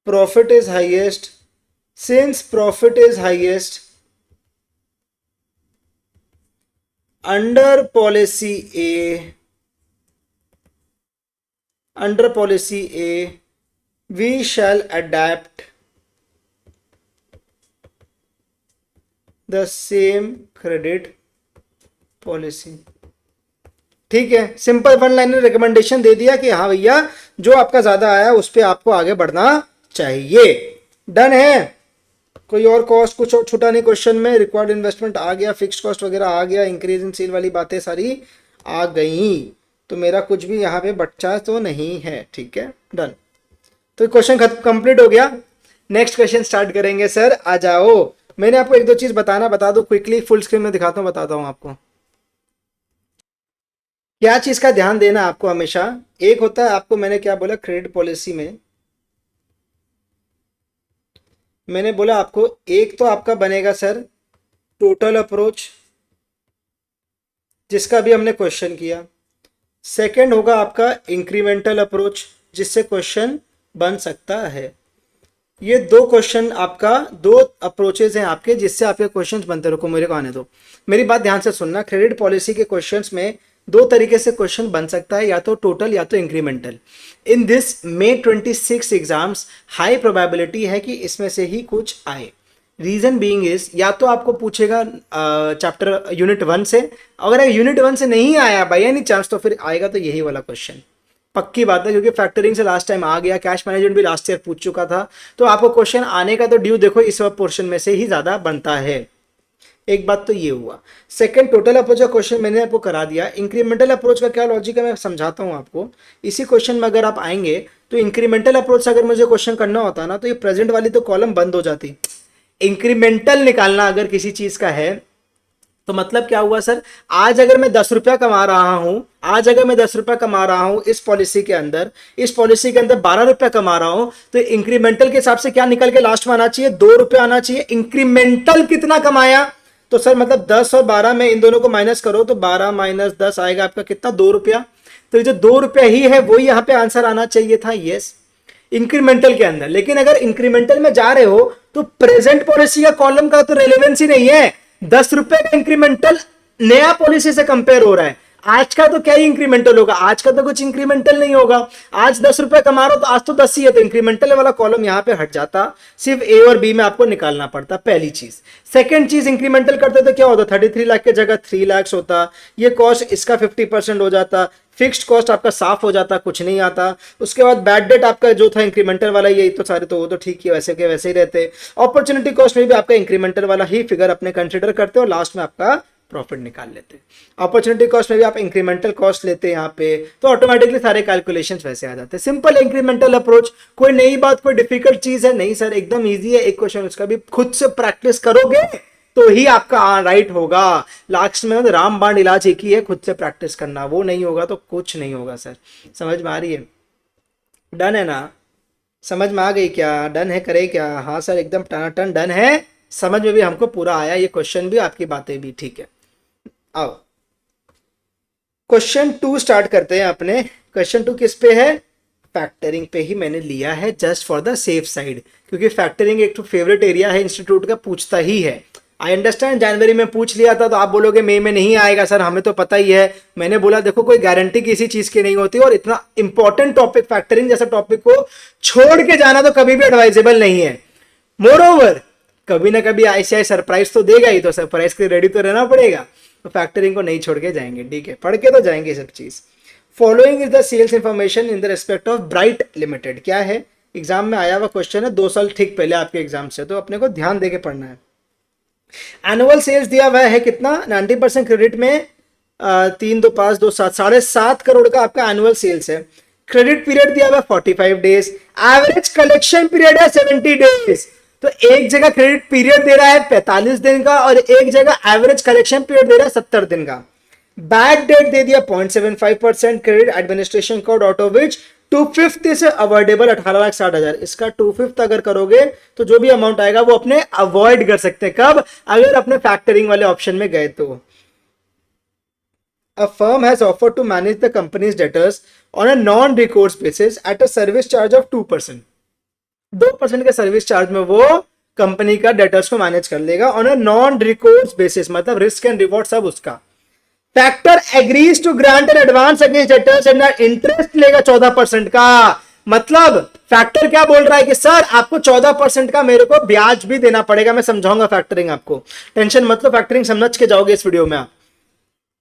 profit is highest, since profit is highest under policy A, we shall adapt the same credit policy। ठीक है, सिंपल वन लाइनर रिकमेंडेशन दे दिया कि हाँ भैया जो आपका ज्यादा आया उस पर आपको आगे बढ़ना चाहिए। डन है। कोई और कॉस्ट कुछ छूटा नहीं क्वेश्चन में? रिक्वायर्ड इन्वेस्टमेंट आ गया, फिक्स्ड कॉस्ट वगैरह आ गया, इंक्रीज इन सेल वाली बातें सारी आ गई, तो मेरा कुछ भी यहाँ पे बच्चा तो नहीं है। ठीक है, डन। तो क्वेश्चन कंप्लीट हो गया। नेक्स्ट क्वेश्चन स्टार्ट करेंगे। सर आ जाओ, मैंने आपको एक दो चीज बता दो क्विकली, फुल स्क्रीन में दिखाता हूँ, बताता हूँ आपको क्या चीज का ध्यान देना आपको हमेशा। एक होता है आपको, मैंने क्या बोला, क्रेडिट पॉलिसी में मैंने बोला आपको एक तो आपका बनेगा सर टोटल अप्रोच, जिसका भी हमने क्वेश्चन किया। सेकंड होगा आपका इंक्रीमेंटल अप्रोच, जिससे क्वेश्चन बन सकता है। ये दो क्वेश्चन आपका, दो अप्रोचेज हैं आपके जिससे आपके क्वेश्चंस बनते। रुको मेरे को आने दो, मेरी बात ध्यान से सुनना। क्रेडिट पॉलिसी के क्वेश्चंस में दो तरीके से क्वेश्चन बन सकता है, या तो टोटल या तो incremental. In this May 26 exams high probability है कि इसमें से ही कुछ आए। रीजन बीइंग इज, या तो आपको पूछेगा चैप्टर यूनिट 1 से, अगर यूनिट 1 से नहीं आया बाई एनी चांस तो फिर आएगा तो यही वाला क्वेश्चन, पक्की बात है, क्योंकि फैक्टरिंग से लास्ट टाइम आ गया, कैश मैनेजमेंट भी लास्ट ईयर पूछ चुका था, तो आपको क्वेश्चन आने का तो ड्यू देखो इस पोर्शन में से ही ज्यादा बनता है। एक बात तो ये हुआ। सेकंड, टोटल अप्रोच का क्वेश्चन मैंने आपको करा दिया। इंक्रीमेंटल अप्रोच का क्या लॉजिक है मैं समझाता हूं आपको। इसी क्वेश्चन में अगर आप आएंगे तो इंक्रीमेंटल अप्रोच से अगर मुझे क्वेश्चन करना होता ना, तो ये प्रेजेंट वाली तो कॉलम बंद हो जाती। इंक्रीमेंटल निकालना अगर किसी चीज का है तो मतलब क्या हुआ सर, आज अगर मैं 10 रुपया कमा रहा हूं, आज अगर मैं 10 रुपया कमा रहा हूं इस पॉलिसी के अंदर, इस पॉलिसी के अंदर 12 रुपया कमा रहा हूं, तो इंक्रीमेंटल के हिसाब से क्या निकल के लास्ट में आना चाहिए, 2 रुपया आना चाहिए। इंक्रीमेंटल कितना कमाया, तो सर मतलब 10 और 12 में इन दोनों को माइनस करो तो 12 माइनस 10 आएगा आपका कितना, 2 रुपया। तो ये जो 2 रुपया ही है वही यहां पे आंसर आना चाहिए था, यस, इंक्रीमेंटल के अंदर। लेकिन अगर इंक्रीमेंटल में जा रहे हो तो प्रेजेंट पॉलिसी का कॉलम का तो रेलेवेंस ही नहीं है। 10 रुपए का इंक्रीमेंटल नया पॉलिसी से कंपेयर हो रहा है, आज का तो क्या ही इंक्रीमेंटल होगा, आज का तो कुछ इंक्रीमेंटल नहीं होगा। आज 10 रुपए कमा रहा हो तो आज तो 10 ही है, तो इंक्रीमेंटल वाला कॉलम यहां पे हट जाता, सिर्फ ए और बी में आपको निकालना पड़ता, पहली चीज। सेकंड चीज, इंक्रीमेंटल करते तो क्या होता, 33 लाख की जगह 3 लाख होता, ये कॉस्ट इसका 50% हो जाता, फिक्स्ड कॉस्ट आपका साफ हो जाता, कुछ नहीं आता। उसके बाद बैड डेट आपका जो था इंक्रीमेंटल वाला, यही तो सारे तो वो तो ठीक ही वैसे के वैसे ही रहते। अपॉर्चुनिटी कॉस्ट में भी आपका इंक्रीमेंटल वाला ही फिगर अपने कंसिडर करते हो, लास्ट में आपका प्रॉफिट निकाल लेते। अपॉर्चुनिटी कॉस्ट में भी आप इंक्रीमेंटल कॉस्ट लेते हैं यहाँ पे, तो ऑटोमेटिकली सारे कैलकुलेशंस वैसे आ जाते हैं। सिंपल इंक्रीमेंटल अप्रोच, कोई नई बात, कोई डिफिकल्ट चीज है नहीं सर, एकदम इजी है। एक क्वेश्चन उसका भी खुद से प्रैक्टिस करोगे तो ही आपका राइट होगा। लास्ट में रामबाण इलाज एक ही है, खुद से प्रैक्टिस करना, वो नहीं होगा तो कुछ नहीं होगा सर। समझ में आ रही है, डन है ना, समझ में आ गई क्या, डन है, करे क्या, हाँ सर एकदम टनाटन डन है, समझ में भी हमको पूरा आया, ये क्वेश्चन भी आपकी बातें भी ठीक है। आओ क्वेश्चन 2 स्टार्ट करते हैं अपने। क्वेश्चन 2 किस पे है, फैक्टरिंग पे ही मैंने लिया है, just for the safe side, क्योंकि फैक्टरिंग एक तो फेवरेट एरिया है इंस्टीट्यूट का, पूछता ही है। आई अंडरस्टैंड जनवरी में पूछ लिया था तो आप बोलोगे मई में नहीं आएगा सर, हमें तो पता ही है। मैंने बोला देखो कोई गारंटी किसी चीज की नहीं होती, और इतना इंपॉर्टेंट टॉपिक फैक्टरिंग जैसा टॉपिक को छोड़ के जाना तो कभी भी एडवाइजेबल नहीं है। मोर ओवर कभी ना कभी ICI सरप्राइज तो देगा ही, तो सरप्राइज के रेडी तो रहना पड़ेगा, तो फैक्टरिंग को नहीं छोड़ के जाएंगे, ठीक है, पढ़ के तो जाएंगे सब चीज। Following is the sales information in the respect of bright limited, क्या है, एग्जाम में आया हुआ क्वेश्चन है 2 साल ठीक पहले आपके एग्जाम से, तो अपने को ध्यान देके पढ़ना है। एनुअल सेल्स दिया हुआ है कितना, 90% क्रेडिट में 3 2 5 2 7 7.5 करोड़ का आपका एनुअल सेल्स है। क्रेडिट पीरियड दिया हुआ 45 डेज, एवरेज कलेक्शन पीरियड है 70 डेज। तो एक जगह क्रेडिट पीरियड दे रहा है 45 दिन का, और एक जगह एवरेज कलेक्शन पीरियड दे रहा है 70 दिन का। बैड डेट दे दिया 0.75% credit administration code, out of which 2/5 is avoidable 18,60,000। इसका 2/5 अगर करोगे तो जो भी अमाउंट आएगा वो अपने अवॉइड कर सकते हैं, कब, अगर अपने फैक्टरिंग वाले ऑप्शन में गए तो। A firm has offered to manage the company's debtors on a non-recourse basis at a service charge of 2%. 2% के सर्विस चार्ज में वो कंपनी का डेटर्स को मैनेज कर लेगा on a non recourse basis, मतलब रिस्क एंड रिवॉर्ड सब उसका। Factor agrees to grant an advance against debtors and interest लेगा 14% का। मतलब फैक्टर क्या बोल रहा है कि सर आपको 14% का मेरे को ब्याज भी देना पड़ेगा। मैं समझाऊंगा फैक्टरिंग, आपको टेंशन मत लो, फैक्टरिंग समझ के जाओगे इस वीडियो में आप।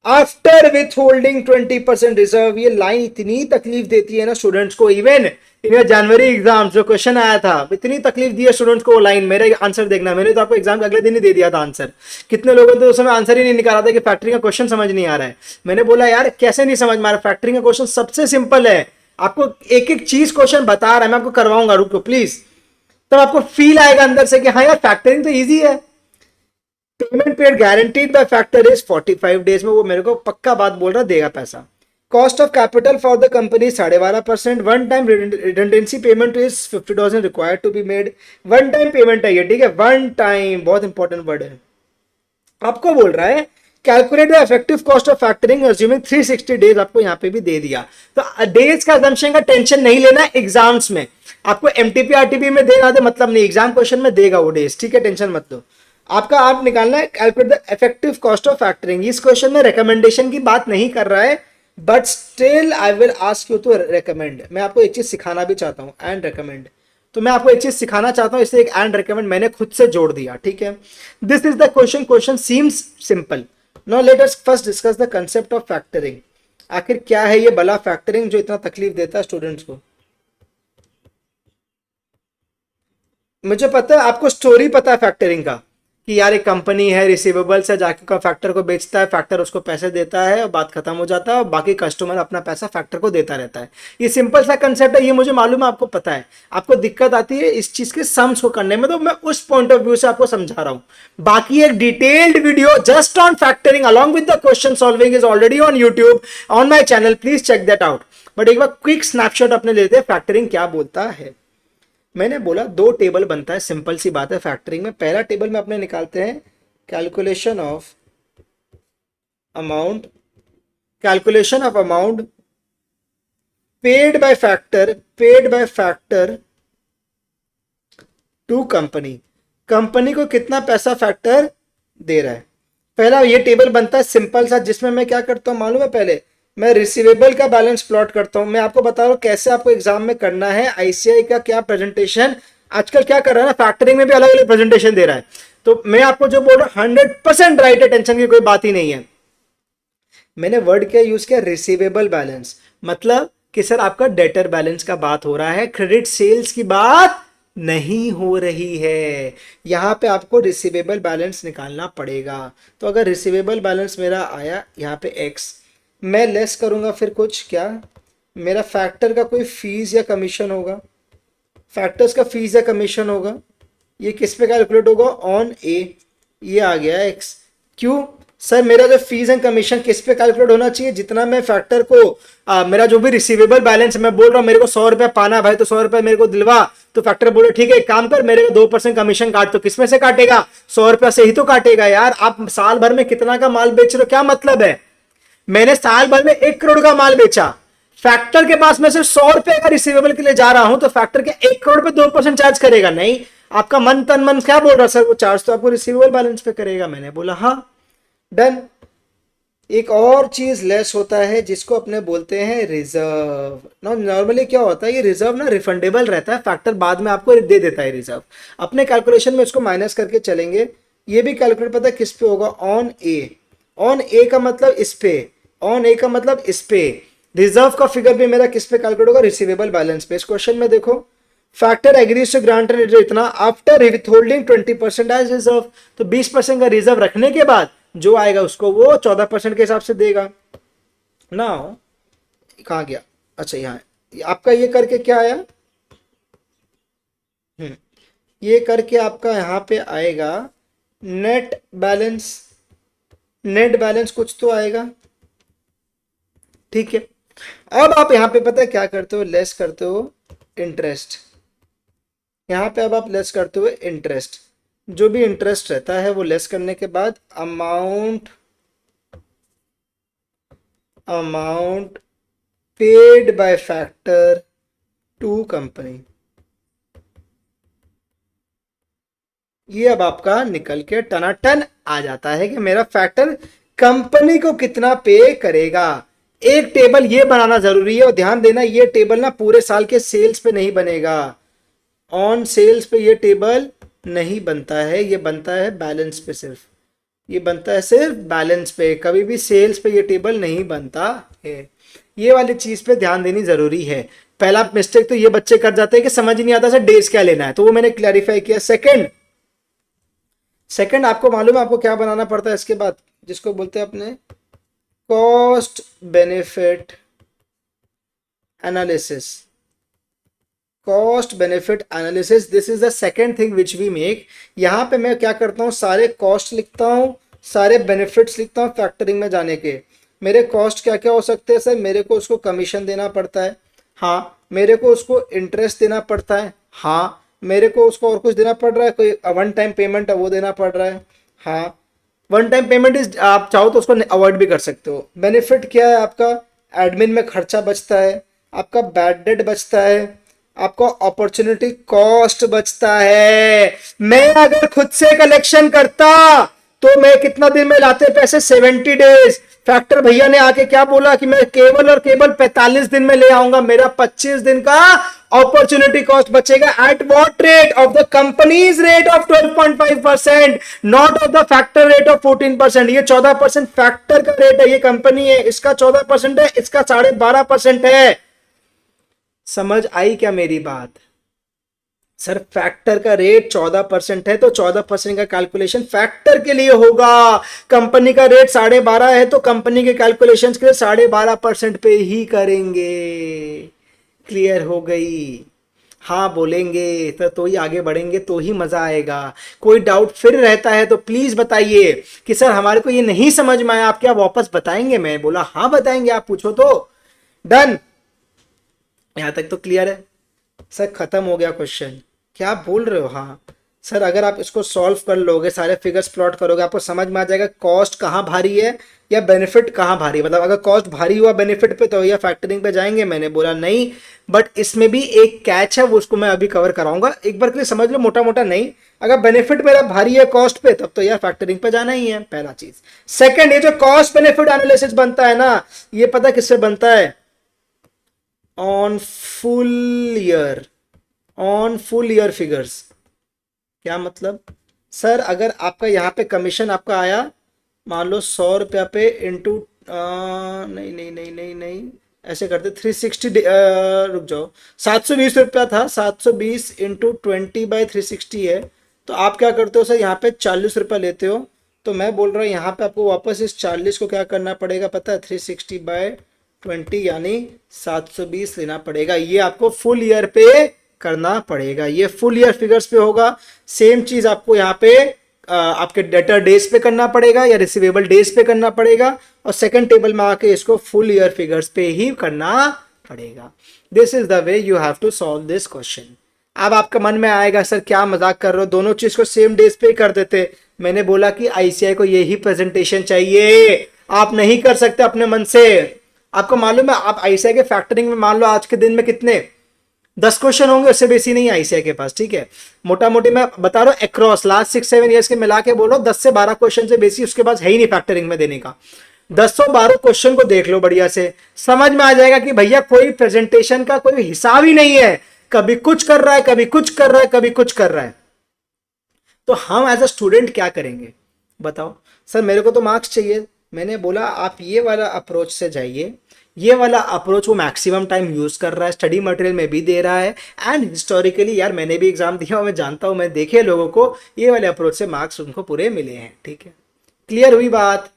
आफ्टर विथ होल्डिंग 20% रिजर्व, ये लाइन इतनी तकलीफ देती है ना स्टूडेंट्स को, इवन जनवरी एग्जाम जो क्वेश्चन आया था इतनी तकलीफ दी है स्टूडेंट्स को वो लाइन। मेरे आंसर देखना, मैंने तो आपको एग्जाम के अगले दिन ही दे दिया था आंसर। कितने लोगों ने तो उस समय आंसर ही नहीं निकाला था कि फैक्टरिंग का क्वेश्चन समझ नहीं आ रहा है। मैंने बोला यार कैसे नहीं समझ में आ रहा, फैक्टरिंग का क्वेश्चन सबसे सिंपल है, आपको एक एक चीज क्वेश्चन बता रहा है, मैं आपको करवाऊंगा, रुको प्लीज, तब आपको फील आएगा अंदर से कि हाँ यार फैक्टरिंग तो ईजी है। Payment period guaranteed by factor is 45 days में, वो मेरे को पक्का बात बोल रहा देगा पैसा। Cost of capital for the company 12.5%, one time redundancy payment is 50,000 required to be made. One time payment है ये, ठीक है, वन टाइम, बहुत इंपॉर्टेंट वर्ड है। आपको बोल रहा है calculate the effective cost of factoring assuming 360 days, आपको यहां पे भी दे दिया। तो डेज का असम्पशन का टेंशन नहीं लेना एग्जाम्स में, आपको एमटीपी आरटीपी में देना दे मतलब नहीं, एग्जाम क्वेश्चन में देगा वो डेज, ठीक है, टेंशन मत लो। आपका आप निकालना है calculate the effective cost of factoring. इस क्वेश्चन में रिकमेंडेशन की बात नहीं कर रहा है, but still I will ask you to recommend. मैं आपको एक चीज सिखाना भी चाहता हूं, एंड रिकमेंड। तो मैं आपको एक चीज सिखाना चाहता हूं, इसलिए एक एंड रिकमेंड मैंने खुद से जोड़ दिया, ठीक है। This is the question, question seems simple. Now let us first discuss the concept of factoring. आखिर क्या है ये भला फैक्टरिंग जो इतना तकलीफ देता है स्टूडेंट्स को। मुझे पता है आपको स्टोरी पता है फैक्टरिंग का, कि यार एक कंपनी है, रिसीवेबल से जाके का फैक्टर को बेचता है, फैक्टर उसको पैसे देता है और बात खत्म हो जाता है, और बाकी कस्टमर अपना पैसा फैक्टर को देता रहता है। ये सिंपल सा कंसेप्ट है, ये मुझे मालूम है, आपको पता है। आपको दिक्कत आती है इस चीज के सम्स को करने में, तो मैं उस पॉइंट ऑफ व्यू से आपको समझा रहा हूं। बाकी एक detailed video just on factoring along with the question solving is already on YouTube on my channel, please check that out. But एक बार क्विक स्नैपशॉट अपने लेते हैं फैक्टरिंग क्या बोलता है। मैंने बोला दो टेबल बनता है, सिंपल सी बात है फैक्टरिंग में। पहला टेबल में अपने निकालते हैं calculation of amount, calculation of amount paid by factor to company. Company को कितना पैसा फैक्टर दे रहा है, पहला ये टेबल बनता है सिंपल सा, जिसमें मैं क्या करता हूं मालूम है, पहले मैं रिसीवेबल का बैलेंस प्लॉट करता हूं। मैं आपको बता रहा हूं कैसे आपको एग्जाम में करना है। आईसीआई का क्या प्रेजेंटेशन आजकल क्या कर रहा है ना, फैक्टरिंग में भी अलग अलग प्रेजेंटेशन दे रहा है। तो मैं आपको जो बोल रहा हूं 100% राइट है, टेंशन की कोई बात ही नहीं है। मैंने वर्ड क्या यूज किया, रिसीवेबल बैलेंस, मतलब कि सर आपका डेटर बैलेंस का बात हो रहा है, क्रेडिट सेल्स की बात नहीं हो रही है। यहां पे आपको रिसीवेबल बैलेंस निकालना पड़ेगा। तो अगर रिसीवेबल बैलेंस मेरा आया यहाँ पे एक्स, मैं लेस करूंगा फिर कुछ, क्या मेरा फैक्टर का कोई फीस या कमीशन होगा, फैक्टर्स का फीस या कमीशन होगा, ये किस पे कैलकुलेट होगा, ऑन ए, ये आ गया एक्स। क्यों सर, मेरा जो फीस एंड कमीशन किस पे कैलकुलेट होना चाहिए, जितना मैं फैक्टर को मेरा जो भी रिसीवेबल बैलेंस मैं बोल रहा हूँ, मेरे को 100 रुपया पाना भाई, तो 100 रुपया मेरे को दिलवा। तो फैक्टर बोले ठीक है एक काम कर, मेरे को 2% कमीशन काट। तो किसमें से काटेगा, 100 रुपया से ही तो काटेगा यार। आप साल भर में कितना का माल बेच रहे हो, क्या मतलब है। मैंने साल भर में 1 करोड़ का माल बेचा, फैक्टर के पास में सिर्फ 100 रुपए का रिसीवेबल के लिए जा रहा हूं, तो फैक्टर के 1 करोड़ पे 2% चार्ज करेगा नहीं। आपका मन तन मन क्या बोल रहा सर, वो चार्ज तो आपको रिसीवेबल बैलेंस पे करेगा। मैंने बोला हाँ डन। एक और चीज लेस होता है जिसको अपने बोलते हैं रिजर्व। नॉर्मली क्या होता है, ये रिजर्व ना रिफंडेबल रहता है, फैक्टर बाद में आपको दे देता है रिजर्व। अपने कैलकुलेशन में इसको माइनस करके चलेंगे। ये भी कैलकुलेट पता है किस पे होगा, ऑन ए। ऑन ए का मतलब इस पे, ऑन ए का मतलब इस पे। रिजर्व का फिगर भी मेरा किस पे कैलकुलेट होगा, रिसीवेबल बैलेंस पे। इस क्वेश्चन में देखो फैक्टर एग्रीज टू ग्रांट इतना आफ्टर विथहोल्डिंग 20% एज रिजर्व। तो 20% का रिजर्व रखने के बाद जो आएगा उसको वो 14% के हिसाब से देगा ना। कहाँ गया, अच्छा यहाँ आपका ये करके क्या आया, ये करके आपका यहाँ पे आएगा नेट बैलेंस। नेट बैलेंस कुछ तो आएगा, ठीक है। अब आप यहाँ पे पता है क्या करते हो, लेस करते हो इंटरेस्ट। यहाँ पे अब आप लेस करते हो इंटरेस्ट, जो भी इंटरेस्ट रहता है वो लेस करने के बाद amount paid by factor to company. ये अब आपका निकल के टनाटन आ जाता है कि मेरा फैक्टर कंपनी को कितना पे करेगा। एक टेबल ये बनाना जरूरी है, और ध्यान देना ये टेबल ना पूरे साल के सेल्स पे नहीं बनेगा, ऑन सेल्स पे ये टेबल नहीं बनता है, ये बनता है बैलेंस पे सिर्फ, ये बनता है सिर्फ बैलेंस पे, कभी भी सेल्स पे ये टेबल नहीं बनता है। ये वाली चीज पे ध्यान देनी जरूरी है। पहला मिस्टेक तो ये बच्चे कर जाते हैं कि समझ नहीं आता सर डेज क्या लेना है, तो वो मैंने क्लैरिफाई किया। सेकंड आपको मालूम है आपको क्या बनाना पड़ता है इसके बाद, जिसको बोलते हैं अपने cost benefit analysis. Cost benefit analysis, this is the second thing which we make. यहाँ पे मैं क्या करता हूँ, सारे कॉस्ट लिखता हूँ, सारे बेनिफिट्स लिखता हूँ फैक्टरिंग में जाने के। मेरे कॉस्ट क्या क्या हो सकते हैं सर? मेरे को उसको कमीशन देना पड़ता है, हाँ। मेरे को उसको इंटरेस्ट देना पड़ता है, हाँ। मेरे को उसको और कुछ देना पड़ रहा है, कोई वन टाइम पेमेंट है वो देना पड़ रहा है, हाँ। वन टाइम पेमेंट इज, आप चाहो तो उसको अवॉइड भी कर सकते हो। बेनिफिट क्या है आपका? एडमिन में खर्चा बचता है, आपका बैड डेट बचता है, आपका अपॉर्चुनिटी कॉस्ट बचता है। मैं अगर खुद से कलेक्शन करता तो मैं कितना दिन में लाते पैसे? 70 डेज। फैक्टर भैया ने आके क्या बोला कि मैं केवल और केवल 45 दिन में ले आऊंगा। मेरा 25 दिन का अपॉर्चुनिटी कॉस्ट बचेगा। At what rate? Of the companies rate of 12.5%, not of the factor rate of 14%। ये 14% फैक्टर का रेट है, ये कंपनी है, इसका 14% है, इसका 12.5% है। समझ आई क्या मेरी बात? सर फैक्टर का रेट 14% है तो 14% का कैलकुलेशन फैक्टर के लिए होगा। कंपनी का रेट 12.5 है तो कंपनी के कैलकुलेशन के लिए 12.5% पे ही करेंगे। क्लियर हो गई? हाँ बोलेंगे तो ही आगे बढ़ेंगे, तो ही मजा आएगा। कोई डाउट फिर रहता है तो प्लीज बताइए कि सर हमारे को ये नहीं समझ में आया, आप क्या वापस बताएंगे? मैं बोला हाँ बताएंगे, आप पूछो तो। डन, यहां तक तो क्लियर है? सर खत्म हो गया क्वेश्चन? क्या आप बोल रहे हो? हाँ सर, अगर आप इसको सॉल्व कर लोगे, सारे फिगर्स प्लॉट करोगे, आपको समझ में आ जाएगा कॉस्ट कहाँ भारी है या बेनिफिट कहाँ भारी है। मतलब अगर कॉस्ट भारी हुआ बेनिफिट पे तो या फैक्टरिंग पे जाएंगे। मैंने बोला नहीं, बट इसमें भी एक कैच है, वो उसको मैं अभी कवर कराऊंगा। एक बार के लिए समझ लो, मोटा मोटा नहीं। अगर बेनिफिट मेरा भारी है कॉस्ट पे तब तो यार फैक्टरिंग पे जाना ही है, पहला चीज। सेकंड, ये जो कॉस्ट बेनिफिट एनालिसिस बनता है ना, ये पता किससे बनता है? On full year, on full year figures. क्या मतलब? सर अगर आपका यहाँ पे कमीशन आपका आया मान लो 100 रुपया पे इंटू, नहीं नहीं नहीं नहीं नहीं, ऐसे करते 360, रुक जाओ, 720 रुपया था, 720 इंटू 20/360 है। तो आप क्या करते हो सर, यहाँ पे 40 रुपया लेते हो। तो मैं बोल रहा हूँ यहाँ पे आपको वापस इस 40 को क्या करना पड़ेगा पता है? 360/20 यानी 720 लेना पड़ेगा। ये आपको फुल ईयर पे करना पड़ेगा, ये फुल ईयर फिगर्स पे होगा। सेम चीज आपको यहाँ पे आपके डेटर डेज पे करना पड़ेगा या रिसीवेबल डेज पे करना पड़ेगा, और सेकंड टेबल में आके इसको फुल ईयर फिगर्स पे ही करना पड़ेगा। This is the way you have to solve this question. अब आपका मन में आएगा सर क्या मजाक कर रहे हो, दोनों चीज को सेम डेज पे ही कर देते। मैंने बोला कि आईसीआई को यही प्रेजेंटेशन चाहिए, आप नहीं कर सकते अपने मन से। आपको मालूम है आप आईसीआई के फैक्टरिंग में मान लो आज के दिन में कितने 10 क्वेश्चन होंगे, उससे बेसी नहीं आईसीआई के पास, ठीक है। मोटा मोटी मैं बता रहा हूँ अक्रॉस लास्ट 6-7 ईयर्स के मिला के बोलो 10 से 12 क्वेश्चन से बेसी उसके पास है ही नहीं फैक्टरिंग में देने का। 10-12 क्वेश्चन को देख लो बढ़िया से, समझ में आ जाएगा कि भैया कोई प्रेजेंटेशन का कोई हिसाब ही नहीं है, कभी कुछ कर रहा है, कभी कुछ कर रहा है, कभी कुछ कर रहा है। तो हम एज अ स्टूडेंट क्या करेंगे बताओ? सर मेरे को तो मार्क्स चाहिए। मैंने बोला आप ये वाला अप्रोच से जाइए, ये वाला अप्रोच वो मैक्सिमम टाइम यूज कर रहा है, स्टडी मटेरियल में भी दे रहा है, एंड हिस्टोरिकली यार मैंने भी एग्जाम दिया और मैं जानता हूँ, मैं देखे लोगों को ये वाले अप्रोच से मार्क्स उनको पूरे मिले हैं, ठीक है। क्लियर हुई बात?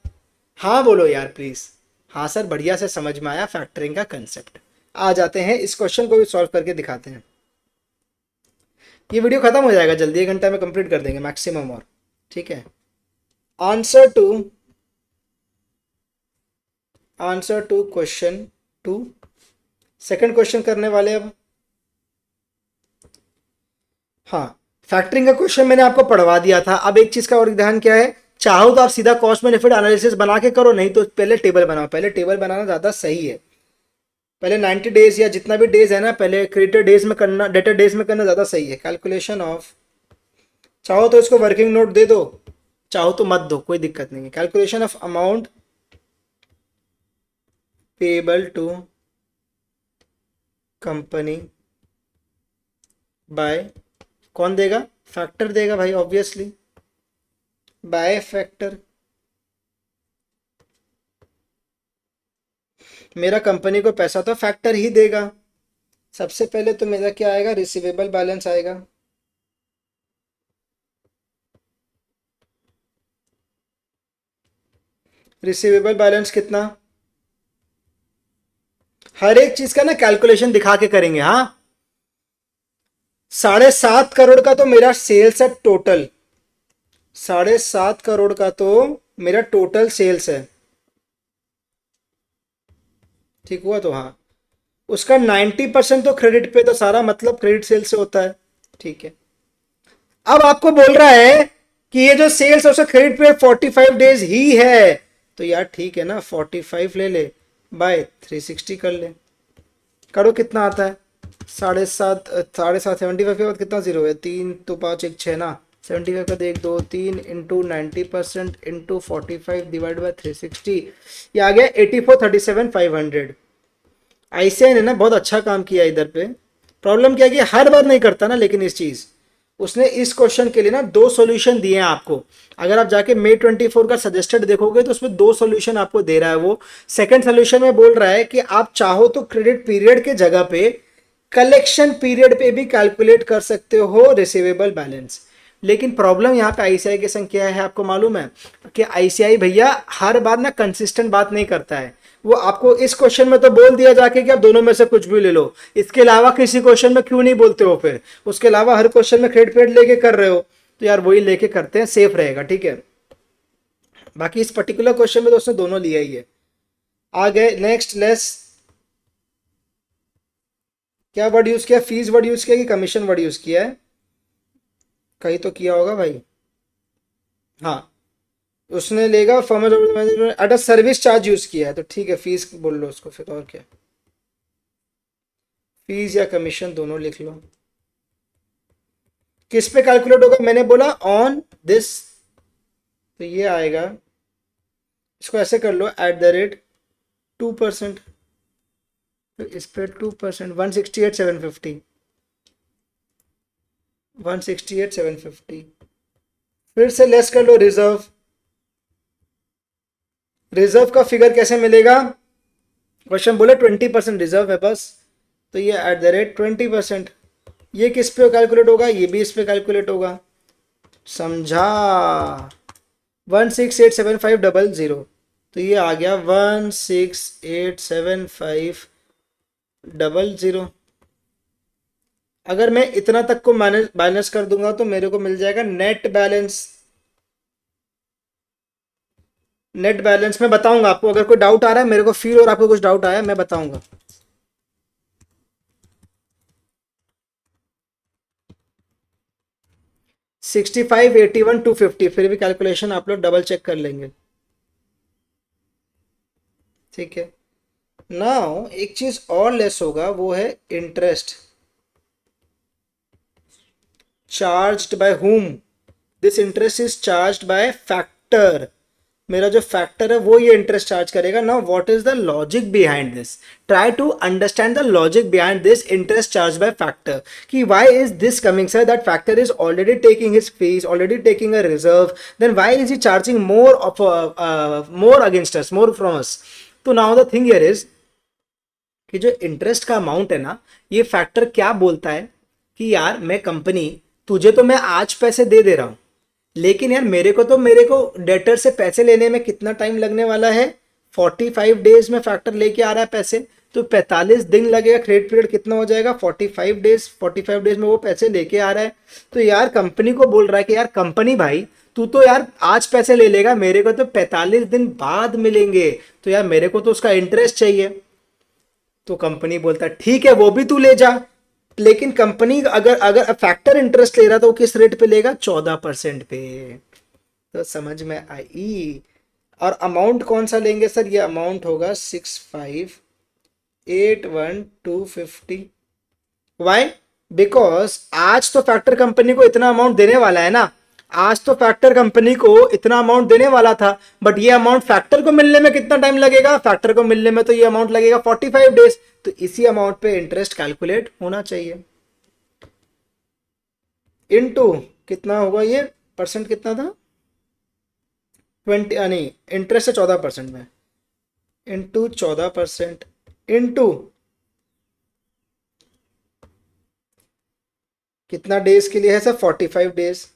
हाँ बोलो यार प्लीज। हाँ सर बढ़िया से समझ में आया फैक्टरिंग का कंसेप्ट। आ जाते हैं इस क्वेश्चन को भी सॉल्व करके दिखाते हैं। ये वीडियो खत्म हो जाएगा जल्दी, 1 घंटा में कंप्लीट कर देंगे मैक्सिमम, और ठीक है। Answer to question 2, second question करने वाले अब। हाँ, फैक्टरिंग का क्वेश्चन मैंने आपको पढ़वा दिया था। अब एक चीज का और ध्यान क्या है, चाहो तो आप सीधा कॉस्ट बेनिफिट एनालिसिस बना के करो, नहीं तो पहले टेबल बनाओ। पहले टेबल बनाना ज्यादा सही है। पहले 90 डेज या जितना भी डेज है ना, पहले क्रेडिटर डेज में करना, डेटर डेज में करना ज्यादा सही है। कैलकुलेशन ऑफ, चाहो तो इसको वर्किंग नोट दे दो, चाहो तो मत दो, कोई दिक्कत नहीं है। Calculation of amount payable to company by, कौन देगा? फैक्टर देगा भाई ऑब्वियसली, बाय फैक्टर। मेरा कंपनी को पैसा तो फैक्टर ही देगा। सबसे पहले तो मेरा क्या आएगा? रिसीवेबल बैलेंस आएगा। रिसीवेबल बैलेंस कितना? हर एक चीज का ना कैलकुलेशन दिखा के करेंगे। हाँ, 7.5 करोड़ का तो मेरा सेल्स है टोटल, 7.5 करोड़ का तो मेरा टोटल सेल्स है। ठीक हुआ तो हाँ, उसका 90% तो क्रेडिट पे, तो सारा मतलब क्रेडिट सेल से होता है। ठीक है, अब आपको बोल रहा है कि ये जो सेल्स है उसका क्रेडिट पे 45 डेज ही है, तो यार ठीक है ना, 45 ले ले बाय 360 कर ले, करो कितना आता है, 7.5, 7.5 75 के बाद कितना जीरो है, 3 तो 5 1 6 ना, 75 का देख 2 3 इंटू 90% इंटू 45 डिवाइड बाई 360, ये आ गया 84,37,500। आईसीआई ने ना बहुत अच्छा काम किया इधर पे। प्रॉब्लम क्या है कि हर बार नहीं करता ना, लेकिन इस चीज़ उसने इस क्वेश्चन के लिए ना 2 सॉल्यूशन दिए हैं आपको। अगर आप जाके May 24 का सजेस्टेड देखोगे तो उसमें 2 सॉल्यूशन आपको दे रहा है वो। सेकंड सॉल्यूशन में बोल रहा है कि आप चाहो तो क्रेडिट पीरियड के जगह पे कलेक्शन पीरियड पे भी कैलकुलेट कर सकते हो रिसीवेबल बैलेंस। लेकिन प्रॉब्लम यहाँ पे आईसीआई के संग क्या है आपको मालूम है कि आईसीआई भैया हर बार ना कंसिस्टेंट बात नहीं करता है। वो आपको इस क्वेश्चन में तो बोल दिया जाके कि आप दोनों में से कुछ भी ले लो, इसके अलावा किसी क्वेश्चन में क्यों नहीं बोलते हो फिर, उसके अलावा हर क्वेश्चन में क्रेडिट पीरियड लेके कर रहे हो, तो यार वही लेके करते हैं, सेफ रहेगा। ठीक है, बाकी इस पर्टिकुलर क्वेश्चन में तो उसने दोनों लिया ही है। आ गए नेक्स्ट लेस, क्या वर्ड यूज किया, फीस वर्ड यूज किया कि कमीशन वर्ड यूज किया है, कहीं तो किया होगा भाई। हाँ, उसने लेगा फॉर्मल मैनेजमेंट अगर सर्विस चार्ज यूज किया है तो ठीक है, फीस बोल लो उसको फिर, और क्या, फीस या कमीशन दोनों लिख लो। किस पे कैलकुलेट होगा, मैंने बोला ऑन दिस, तो ये आएगा, इसको ऐसे कर लो @2%, तो इस पे 2% 168,750, 168,750, फिर से लेस कर लो रिजर्व। रिजर्व का फिगर कैसे मिलेगा, क्वेश्चन बोले 20% रिजर्व है बस, तो ये @20%, ये किस पे कैलकुलेट होगा, ये भी इस पे कैलकुलेट होगा, समझा, 168,750, तो ये आ गया 168,750। अगर मैं इतना तक को माइनस कर दूंगा तो मेरे को मिल जाएगा नेट बैलेंस। नेट बैलेंस में बताऊंगा आपको, अगर कोई डाउट आ रहा है मेरे को फील और आपको कुछ डाउट आया मैं बताऊंगा। 65 81 250, फिर भी कैलकुलेशन आप लोग डबल चेक कर लेंगे। ठीक है, नाउ एक चीज और लेस होगा, वो है interest charged by whom, this interest is charged by factor, मेरा जो फैक्टर है वो ये इंटरेस्ट चार्ज करेगा। Now what is the logic behind this, try to understand the logic behind this interest charge by factor, कि why is this coming sir, that factor is already taking his fees, already taking a reserve, then why is he charging more of more against us, more from us. तो now the thing here is कि जो interest का amount है ना, ये factor क्या बोलता है कि यार मैं कंपनी, तुझे तो मैं आज पैसे दे रहा हूं, लेकिन यार मेरे को डेटर से पैसे लेने में कितना टाइम लगने वाला है, 45 डेज में फैक्टर लेके आ रहा है पैसे, तो 45 दिन लगेगा, क्रेडिट पीरियड कितना हो जाएगा 45 डेज, 45 डेज में वो पैसे लेके आ रहा है। तो यार कंपनी को बोल रहा है कि यार कंपनी भाई, तू तो यार आज पैसे ले लेगा, मेरे को तो 45 दिन बाद मिलेंगे, तो यार मेरे को तो उसका इंटरेस्ट चाहिए। तो कंपनी बोलता है ठीक है वो भी तू ले जा, लेकिन कंपनी अगर अगर फैक्टर इंटरेस्ट ले रहा तो वो किस रेट पे लेगा, 14% पे। तो समझ में आई। और अमाउंट कौन सा लेंगे सर, ये अमाउंट होगा 6581,250। वाई, बिकॉज आज तो फैक्टर कंपनी को इतना अमाउंट देने वाला है ना, आज तो फैक्टर कंपनी को इतना अमाउंट देने वाला था, बट ये अमाउंट फैक्टर को मिलने में कितना टाइम लगेगा, फैक्टर को मिलने में तो ये अमाउंट लगेगा 45 डेज, तो इसी अमाउंट पे इंटरेस्ट कैलकुलेट होना चाहिए। इनटू कितना होगा, ये परसेंट कितना था, 20, नहीं इंटरेस्ट है 14% में, इंटू 14%, इंटू कितना डेज के लिए है सर, 45 डेज,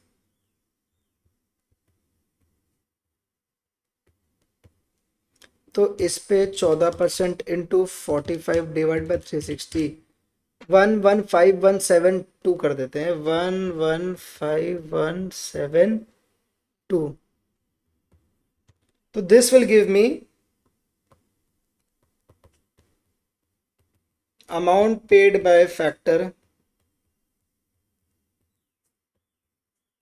तो इस पे 14% इंटू 45 डिवाइड बाई 360, 115,172 कर देते हैं, 115,172, तो this will give me amount paid by factor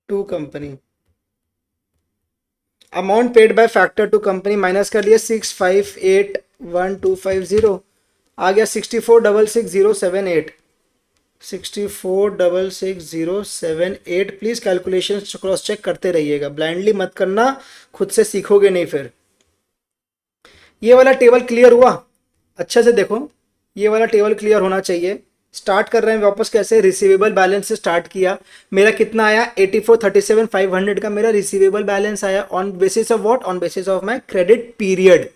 to company, amount paid by factor to company minus कर लिया 6581250, आ गया 64,66078, 64,66078। प्लीज कैलकुलेशन क्रॉस चेक करते रहिएगा, ब्लाइंडली मत करना, खुद से सीखोगे नहीं फिर। ये वाला टेबल क्लियर हुआ? अच्छे से देखो, ये वाला टेबल क्लियर होना चाहिए। स्टार्ट कर रहे हैं वापस, कैसे रिसीवेबल बैलेंस से स्टार्ट किया। मेरा कितना आया 84,37,500 का मेरा रिसीवेबल बैलेंस आया। On basis of what? On basis of my credit period.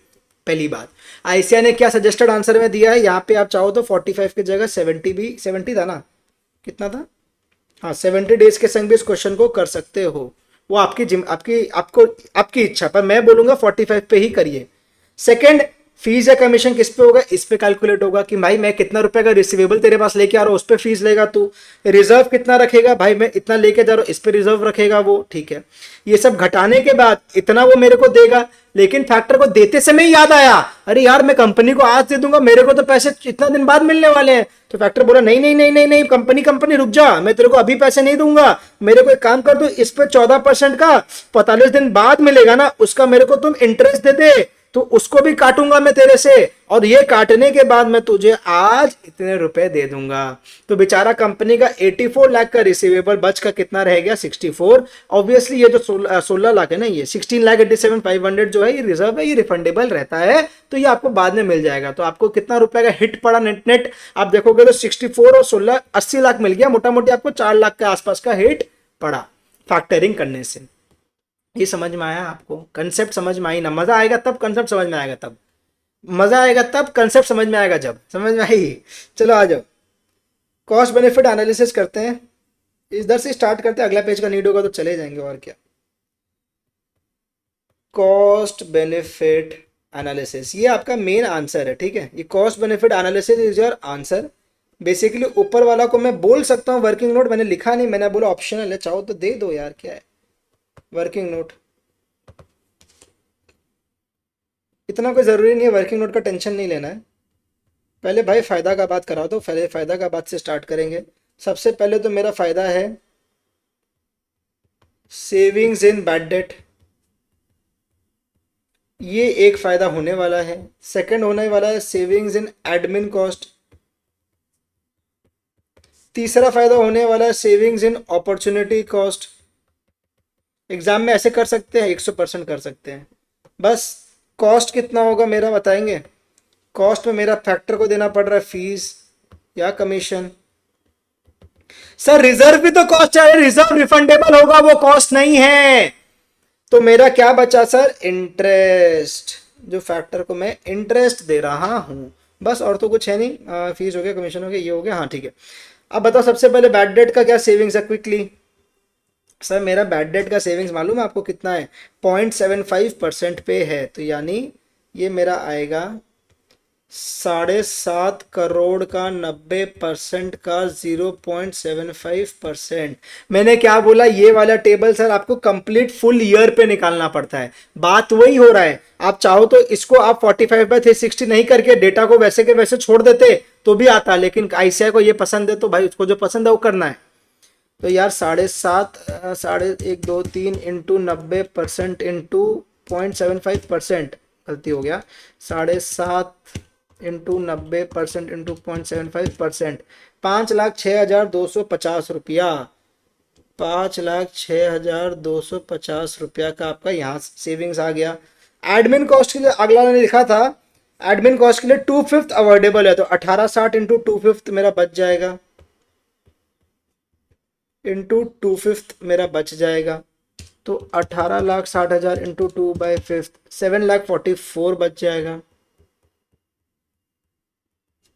पहली बात, आईसीआई ने क्या सजेस्टेड आंसर में दिया है, यहाँ पे आप चाहो तो 45 की जगह 70 भी, 70 था ना, कितना था, हाँ 70 डेज के संग भी इस क्वेश्चन को कर सकते हो। वो आपकी जिम, आपकी इच्छा, पर मैं बोलूंगा 45 पे ही करिए। सेकंड, फीस या कमीशन किस पे होगा? इस पे कैलकुलेट होगा कि भाई मैं कितना रुपए का रिसीवेबल तेरे पास लेके आ रहा हूँ, उस पे फीस लेगा तू। रिजर्व कितना रखेगा? भाई मैं इतना लेके जा रहा हूँ, इस पे रिजर्व रखेगा वो, ठीक है। ये सब घटाने के बाद इतना वो मेरे को देगा, लेकिन फैक्टर को देते समय याद आया, अरे यार मैं कंपनी को आज दे दूंगा, मेरे को तो पैसे इतना दिन बाद मिलने वाले हैं। तो फैक्टर बोला नहीं नहीं नहीं नहीं नहीं, कंपनी रुक जा, मैं तेरे को अभी पैसे नहीं दूंगा, मेरे को एक काम कर दो, इस पे 14% का 45 दिन बाद मिलेगा ना, उसका मेरे को तुम इंटरेस्ट दे दे, तो उसको भी काटूंगा मैं तेरे से, और ये काटने के बाद मैं तुझे आज इतने रुपए दे दूंगा। तो बेचारा कंपनी का 84 लाख का रिसीवेबल बच का कितना रह गया? 64। ऑब्वियसली ये जो 16 लाख है ना, ये 16,87,500 जो है ये रिजर्व है, ये रिफंडेबल रहता है, तो ये आपको बाद में मिल जाएगा। तो आपको कितना रुपए का हिट पड़ा नेट नेट आप देखोगे तो 64 और 16 80 लाख मिल गया, मोटा मोटी आपको 4 लाख के आसपास का हिट पड़ा फैक्टरिंग करने से। ये समझ में आया आपको? कंसेप्ट समझ में आई ना? मजा आएगा तब कंसेप्ट समझ में आएगा, तब मजा आएगा, तब कंसेप्ट समझ में आएगा, जब समझ में आई। चलो आ जाओ, कॉस्ट बेनिफिट एनालिसिस करते हैं, इधर से स्टार्ट करते हैं, अगला पेज का नीड होगा तो चले जाएंगे, और क्या। कॉस्ट बेनिफिट एनालिसिस, ये आपका मेन आंसर है, ठीक है। ये cost benefit analysis is your answer. Basically ऊपर वाला को मैं बोल सकता हूँ वर्किंग नोट, मैंने लिखा नहीं, मैंने बोला ऑप्शनल है, चाहो तो दे दो यार, क्या है वर्किंग नोट, इतना कोई ज़रूरी नहीं है, वर्किंग नोट का टेंशन नहीं लेना है। पहले भाई फ़ायदा का बात करा दो, पहले फ़ायदा का बात से स्टार्ट करेंगे। सबसे पहले तो मेरा फ़ायदा है सेविंग्स इन बैड डेट, ये एक फ़ायदा होने वाला है। सेकंड होने वाला है सेविंग्स इन एडमिन कॉस्ट। तीसरा फ़ायदा होने वाला है savings in opportunity cost. Exam में ऐसे कर सकते हैं, 100% कर सकते हैं। बस कॉस्ट कितना होगा मेरा बताएंगे? कॉस्ट में मेरा फैक्टर को देना पड़ रहा है फीस या कमीशन। सर रिजर्व भी तो कॉस्ट है, रिजर्व रिफंडेबल होगा, वो कॉस्ट नहीं है। तो मेरा क्या बचा सर? इंटरेस्ट, जो फैक्टर को मैं इंटरेस्ट दे रहा हूं, बस, और तो कुछ है नहीं। फीस हो गया, कमीशन हो गया, ये हो गया, हाँ ठीक है। अब बताओ सबसे पहले बैड डेट का क्या सेविंग्स है क्विकली। सर मेरा बैड डेट का सेविंग्स मालूम है आपको कितना है? 0.75% पे है, तो यानी ये मेरा आएगा 7.5 करोड़ का 90% का 0.75%। मैंने क्या बोला? ये वाला टेबल सर आपको कंप्लीट फुल ईयर पे निकालना पड़ता है, बात वही हो रहा है। आप चाहो तो इसको आप 45/360 नहीं करके डेटा को वैसे के वैसे छोड़ देते तो भी आता, लेकिन आईसीआई को ये पसंद है, तो भाई उसको जो पसंद है वो करना है। तो यार 7.5 1 2 3 इंटू 90% इंटू 0.75%, गलती हो गया, 7.5 इंटू 90% इंटू 0.75%, 5,06,250 रुपया, 5,06,250 रुपया का आपका यहाँ सेविंग्स आ गया। एडमिन कॉस्ट के लिए अगला मैंने लिखा था, एडमिन कॉस्ट के लिए 2/5 अवॉइडेबल है, तो 1860 इंटू 2/5 मेरा बच जाएगा, इंटू 2/5 मेरा बच जाएगा। तो 18,60,000 इंटू 2/5 7,44,000 बच जाएगा,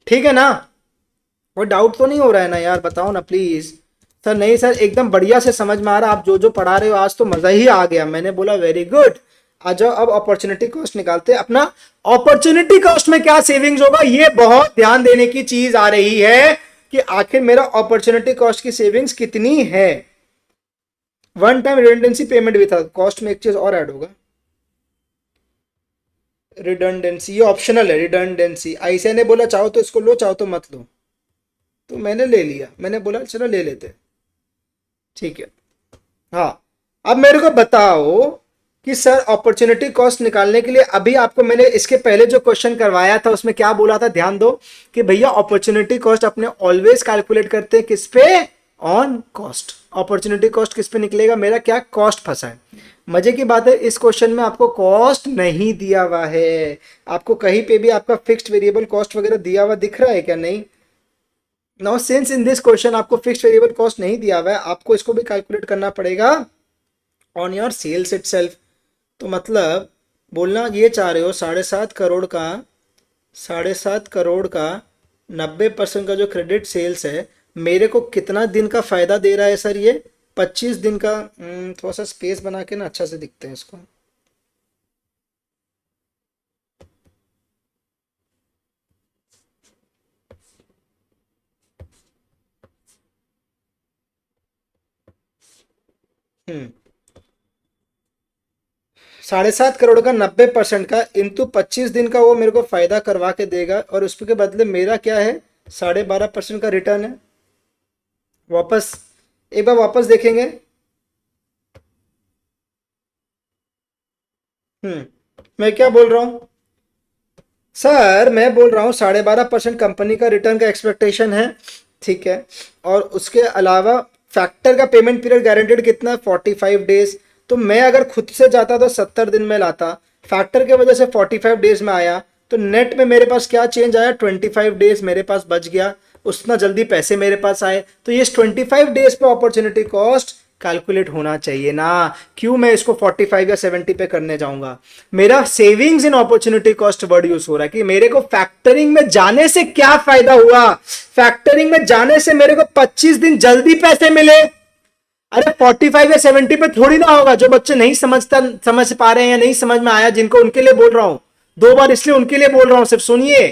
ठीक है ना? वो डाउट तो नहीं हो रहा है ना यार, बताओ ना प्लीज। सर नहीं सर, एकदम बढ़िया से समझ में आ रहा, आप जो जो पढ़ा रहे हो आज तो मजा ही आ गया। मैंने बोला वेरी गुड। आ जाओ अब अपॉर्चुनिटी कॉस्ट निकालते हैं अपना। अपॉर्चुनिटी कॉस्ट में क्या सेविंग्स होगा, ये बहुत ध्यान देने की चीज आ रही है कि आखिर मेरा अपॉर्चुनिटी कॉस्ट की सेविंग्स कितनी है। वन टाइम रिडंडेंसी पेमेंट भी था, कॉस्ट में एक चीज और ऐड होगा, रिडंडेंसी, ये ऑप्शनल है रिडंडेंसी। आईसीआई ने बोला चाहो तो इसको लो, चाहो तो मत लो, तो मैंने ले लिया, मैंने बोला चलो ले लेते, ठीक है। हाँ, अब मेरे को बताओ कि सर अपॉर्चुनिटी कॉस्ट निकालने के लिए, अभी आपको मैंने इसके पहले जो क्वेश्चन करवाया था उसमें क्या बोला था, ध्यान दो कि भैया अपॉर्चुनिटी कॉस्ट अपने ऑलवेज कैलकुलेट करते हैं किस पे, ऑन कॉस्ट। अपॉर्चुनिटी कॉस्ट किस पे निकलेगा, मेरा क्या कॉस्ट फंसा है। मजे की बात है इस क्वेश्चन में आपको कॉस्ट नहीं दिया हुआ है, आपको कहीं पे भी आपका फिक्स्ड वेरिएबल कॉस्ट वगैरह दिया हुआ दिख रहा है क्या, नहीं। Now since in this question आपको फिक्स्ड वेरिएबल कॉस्ट नहीं दिया हुआ है, आपको इसको भी कैलकुलेट करना पड़ेगा ऑन योर सेल्स इटसेल्फ। तो मतलब बोलना ये चाह रहे हो 7.5 करोड़ का, 7.5 करोड़ का 90% का जो क्रेडिट सेल्स है मेरे को कितना दिन का फायदा दे रहा है सर, ये 25 दिन का। थोड़ा सा स्पेस बना के ना अच्छा से दिखते हैं इसको। हम्म 7.5 करोड़ का 90% का इंटू 25 दिन का वो मेरे को फायदा करवा के देगा, और उसके बदले मेरा क्या है, 12.5% का रिटर्न है। वापस एक बार वापस देखेंगे। मैं क्या बोल रहा हूँ सर, मैं बोल रहा हूँ 12.5% कंपनी का रिटर्न का एक्सपेक्टेशन है, ठीक है। और उसके अलावा फैक्टर का पेमेंट पीरियड गारंटेड कितना है, 45 डेज। तो मैं अगर खुद से जाता तो 70 दिन में लाता, फैक्टर के वजह से 45 डेज में आया, तो नेट में मेरे पास क्या चेंज आया, 25 डेज मेरे पास बच गया, उतना जल्दी पैसे मेरे पास आए। तो ये 25 डेज पे अपॉर्चुनिटी कॉस्ट कैलकुलेट होना चाहिए ना, क्यों मैं इसको 45 या 70 पे करने जाऊंगा। मेरा savings in opportunity cost word use हो रहा है कि मेरे को फैक्टरिंग में जाने से क्या फायदा हुआ, फैक्टरिंग में जाने से मेरे को 25 दिन जल्दी पैसे मिले। अरे 45 या 70 पे थोड़ी ना होगा, जो बच्चे नहीं समझ पा रहे हैं या नहीं समझ में आया जिनको, उनके लिए बोल रहा हूं, 2 बार इसलिए उनके लिए बोल रहा हूं, सिर्फ सुनिए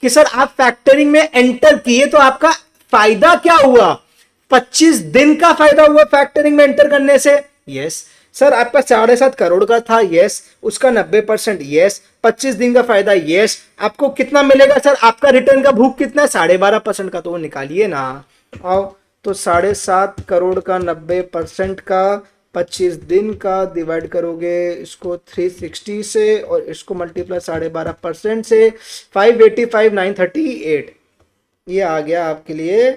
कि सर आप फैक्टरिंग में एंटर किए तो आपका फायदा क्या हुआ, 25 दिन का फायदा हुआ फैक्टरिंग में एंटर करने से। यस सर, आपका 7.5 करोड़ का था, यस, उसका 90%, यस, 25 दिन का फायदा, यस। आपको कितना मिलेगा सर, आपका रिटर्न का भूख कितना है, 12.5% का, तो वो निकालिए ना। आओ, तो 7.5 करोड़ का 90% का 25 दिन का डिवाइड करोगे इसको 360 से, और इसको मल्टीप्लाई 12.5% से, 585,938, ये आ गया आपके लिए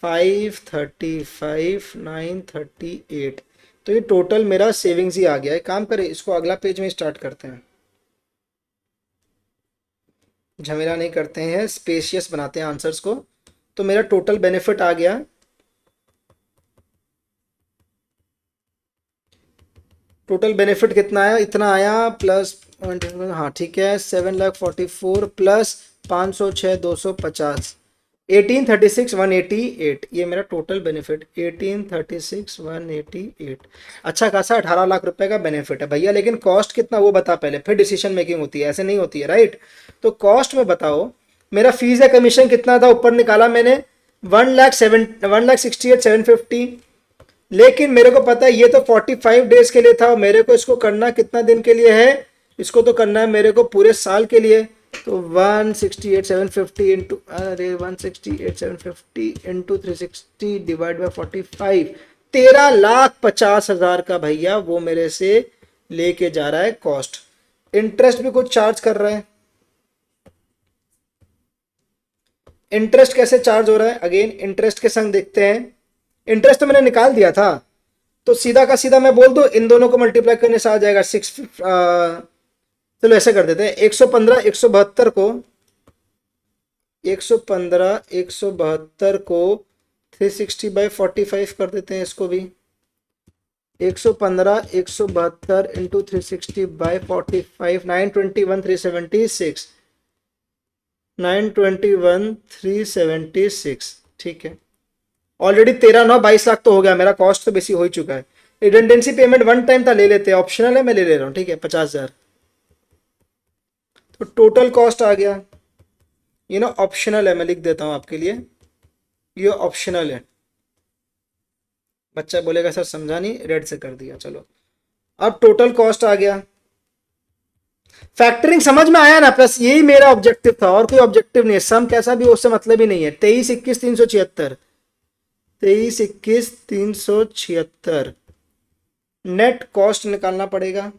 535,938। तो ये टोटल मेरा सेविंग्स ही आ गया है। काम करें इसको अगला पेज में स्टार्ट करते हैं, झमेला नहीं करते हैं, स्पेशियस बनाते हैं आंसर्स को। तो मेरा टोटल बेनिफिट आ गया, टोटल बेनिफिट कितना आया, इतना आया प्लस, हाँ ठीक है, 7,44,000 प्लस 506,250, 1836,188, ये मेरा टोटल बेनिफिट 1836,188। अच्छा खासा 18 लाख रुपए का बेनिफिट है भैया, लेकिन कॉस्ट कितना वो बता पहले, फिर डिसीजन मेकिंग होती है, ऐसे नहीं होती है, राइट। तो कॉस्ट में बताओ, मेरा फीस या कमीशन कितना था, ऊपर निकाला मैंने 1,68,750, लेकिन मेरे को पता है ये तो 45 डेज के लिए था, मेरे को इसको करना कितना दिन के लिए है, इसको तो करना है मेरे को पूरे साल के लिए। तो 168,750 इंटू, अरे 168,750 इंटू 360 डिवाइड बाई 45, 13,50,000 का भैया वो मेरे से लेके जा रहा है कॉस्ट। इंटरेस्ट भी कुछ चार्ज कर रहा है, इंटरेस्ट कैसे चार्ज हो रहा है, अगेन इंटरेस्ट के संग देखते हैं। इंटरेस्ट तो मैंने निकाल दिया था, तो सीधा का सीधा मैं बोल दूं, इन दोनों को मल्टीप्लाई करने से आ जाएगा 6, चलो ऐसे कर देते हैं, 115 172 को, 115 172 को 360 बाई 45 कर देते हैं, इसको भी 115 172 इंटू 360 बाई 45, 921,376, 921,376, ठीक है। ऑलरेडी 13,922 लाख तो हो गया, मेरा कॉस्ट तो बेसी हो ही चुका है। रिडंडेंसी पेमेंट वन टाइम था, ले लेते हैं, ऑप्शनल है, मैं ले रहा हूँ, ठीक है, 50,000। तो टोटल कॉस्ट आ गया, ये ना ऑप्शनल है, मैं लिख देता हूँ आपके लिए, ये ऑप्शनल है। बच्चा बोलेगा सर समझा नहीं, रेड से कर दिया, चलो। अब टोटल कॉस्ट आ गया, फैक्टरिंग समझ में आया ना, प्लस यही मेरा ऑब्जेक्टिव था और कोई ऑब्जेक्टिव नहीं है, सम कैसा भी हो उससे मतलब ही नहीं है। 23, 21, 376, 23, 21, 376 नेट कॉस्ट निकालना पड़ेगा,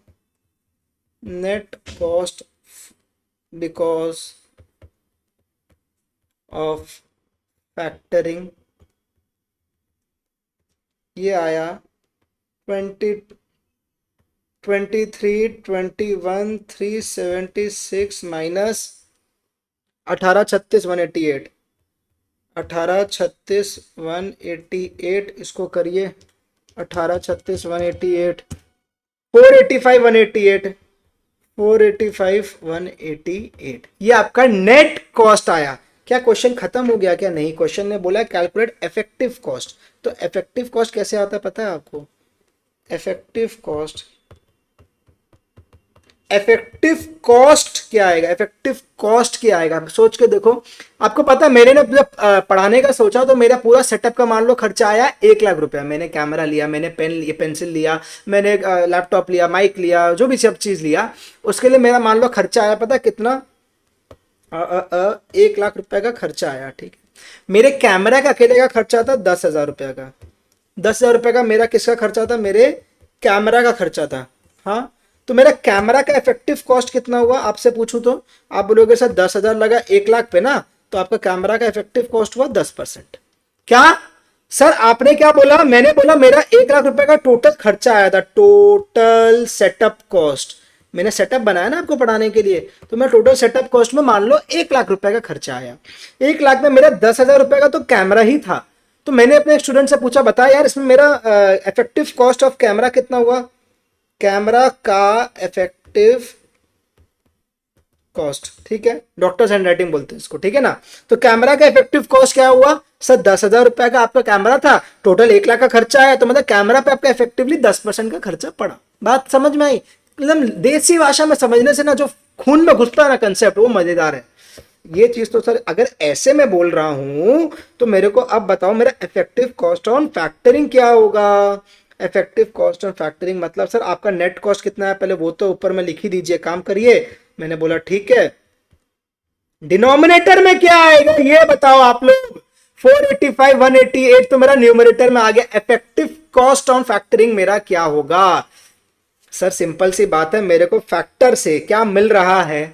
net cost because of factoring, ये आया 23, 21, 376 माइनस 18, 36, 188, 18, 36, 188, इसको करिए 18, 36, 188, 485, 188, 485, 188, ये आपका नेट कॉस्ट आया। क्या क्वेश्चन खत्म हो गया क्या? नहीं, क्वेश्चन ने बोला कैलकुलेट इफेक्टिव कॉस्ट। तो इफेक्टिव कॉस्ट कैसे आता है पता है आपको? इफेक्टिव कॉस्ट, इफेक्टिव कॉस्ट क्या आएगा? इफेक्टिव कॉस्ट क्या आएगा सोच के देखो। आपको पता है मैंने ना जब पढ़ाने का सोचा तो मेरा पूरा सेटअप का मान लो खर्चा आया 1 लाख रुपया। मैंने कैमरा लिया, मैंने पेंसिल लिया, मैंने लैपटॉप लिया, माइक लिया, जो भी सब चीज़ लिया, उसके लिए मेरा मान लो खर्चा आया पता कितना? 1 लाख रुपए का खर्चा आया, ठीक है। मेरे कैमरा का अकेले का खर्चा था 10,000 रुपये का, 10,000 रुपये का मेरा किसका खर्चा था? मेरे कैमरा का खर्चा था। हाँ, तो मेरा कैमरा का इफेक्टिव कॉस्ट कितना हुआ आपसे पूछूं तो आप बोलोगे सर 10,000 लगा 1 लाख पे ना, तो आपका कैमरा का इफेक्टिव कॉस्ट हुआ 10%। क्या सर आपने क्या बोला? मैंने बोला मेरा 1 लाख रुपए का टोटल खर्चा आया था, टोटल सेटअप कॉस्ट। मैंने सेटअप बनाया ना आपको पढ़ाने के लिए, तो मैं टोटल सेटअप कॉस्ट में मान लो 1 लाख रुपए का खर्चा आया। 1 लाख में मेरा 10,000 रुपए का तो कैमरा ही था। तो मैंने अपने स्टूडेंट से पूछा बता यार इसमें मेरा इफेक्टिव कॉस्ट ऑफ कैमरा कितना हुआ? कैमरा का इफेक्टिव कॉस्ट, ठीक है, डॉक्टर्स हैंड राइटिंग बोलते हैं इसको, ठीक है ना। तो कैमरा का इफेक्टिव कॉस्ट क्या हुआ सर? 10,000 रुपए का आपका कैमरा था, टोटल 1 लाख का खर्चा आया, तो मतलब कैमरा पे आपका इफेक्टिवली 10% का खर्चा पड़ा। बात समझ में आई? एकदम देसी भाषा में समझने से ना जो खून में घुसता है ना कंसेप्ट, वो मजेदार है। ये चीज तो सर अगर ऐसे मैं बोल रहा हूं तो मेरे को अब बताओ मेरा इफेक्टिव कॉस्ट ऑन फैक्टरिंग क्या होगा? इफेक्टिव कॉस्ट ऑन फैक्टरिंग मतलब सर आपका नेट कॉस्ट कितना है पहले वो तो ऊपर में लिख ही दीजिए, काम करिए। मैंने बोला ठीक है, डिनोमिनेटर में क्या आएगा ये बताओ आप लोग? 485, 188 तो मेरा न्यूमरेटर में आ गया। इफेक्टिव कॉस्ट ऑन फैक्टरिंग मेरा क्या होगा? सर सिंपल सी बात है, मेरे को फैक्टर से क्या मिल रहा है?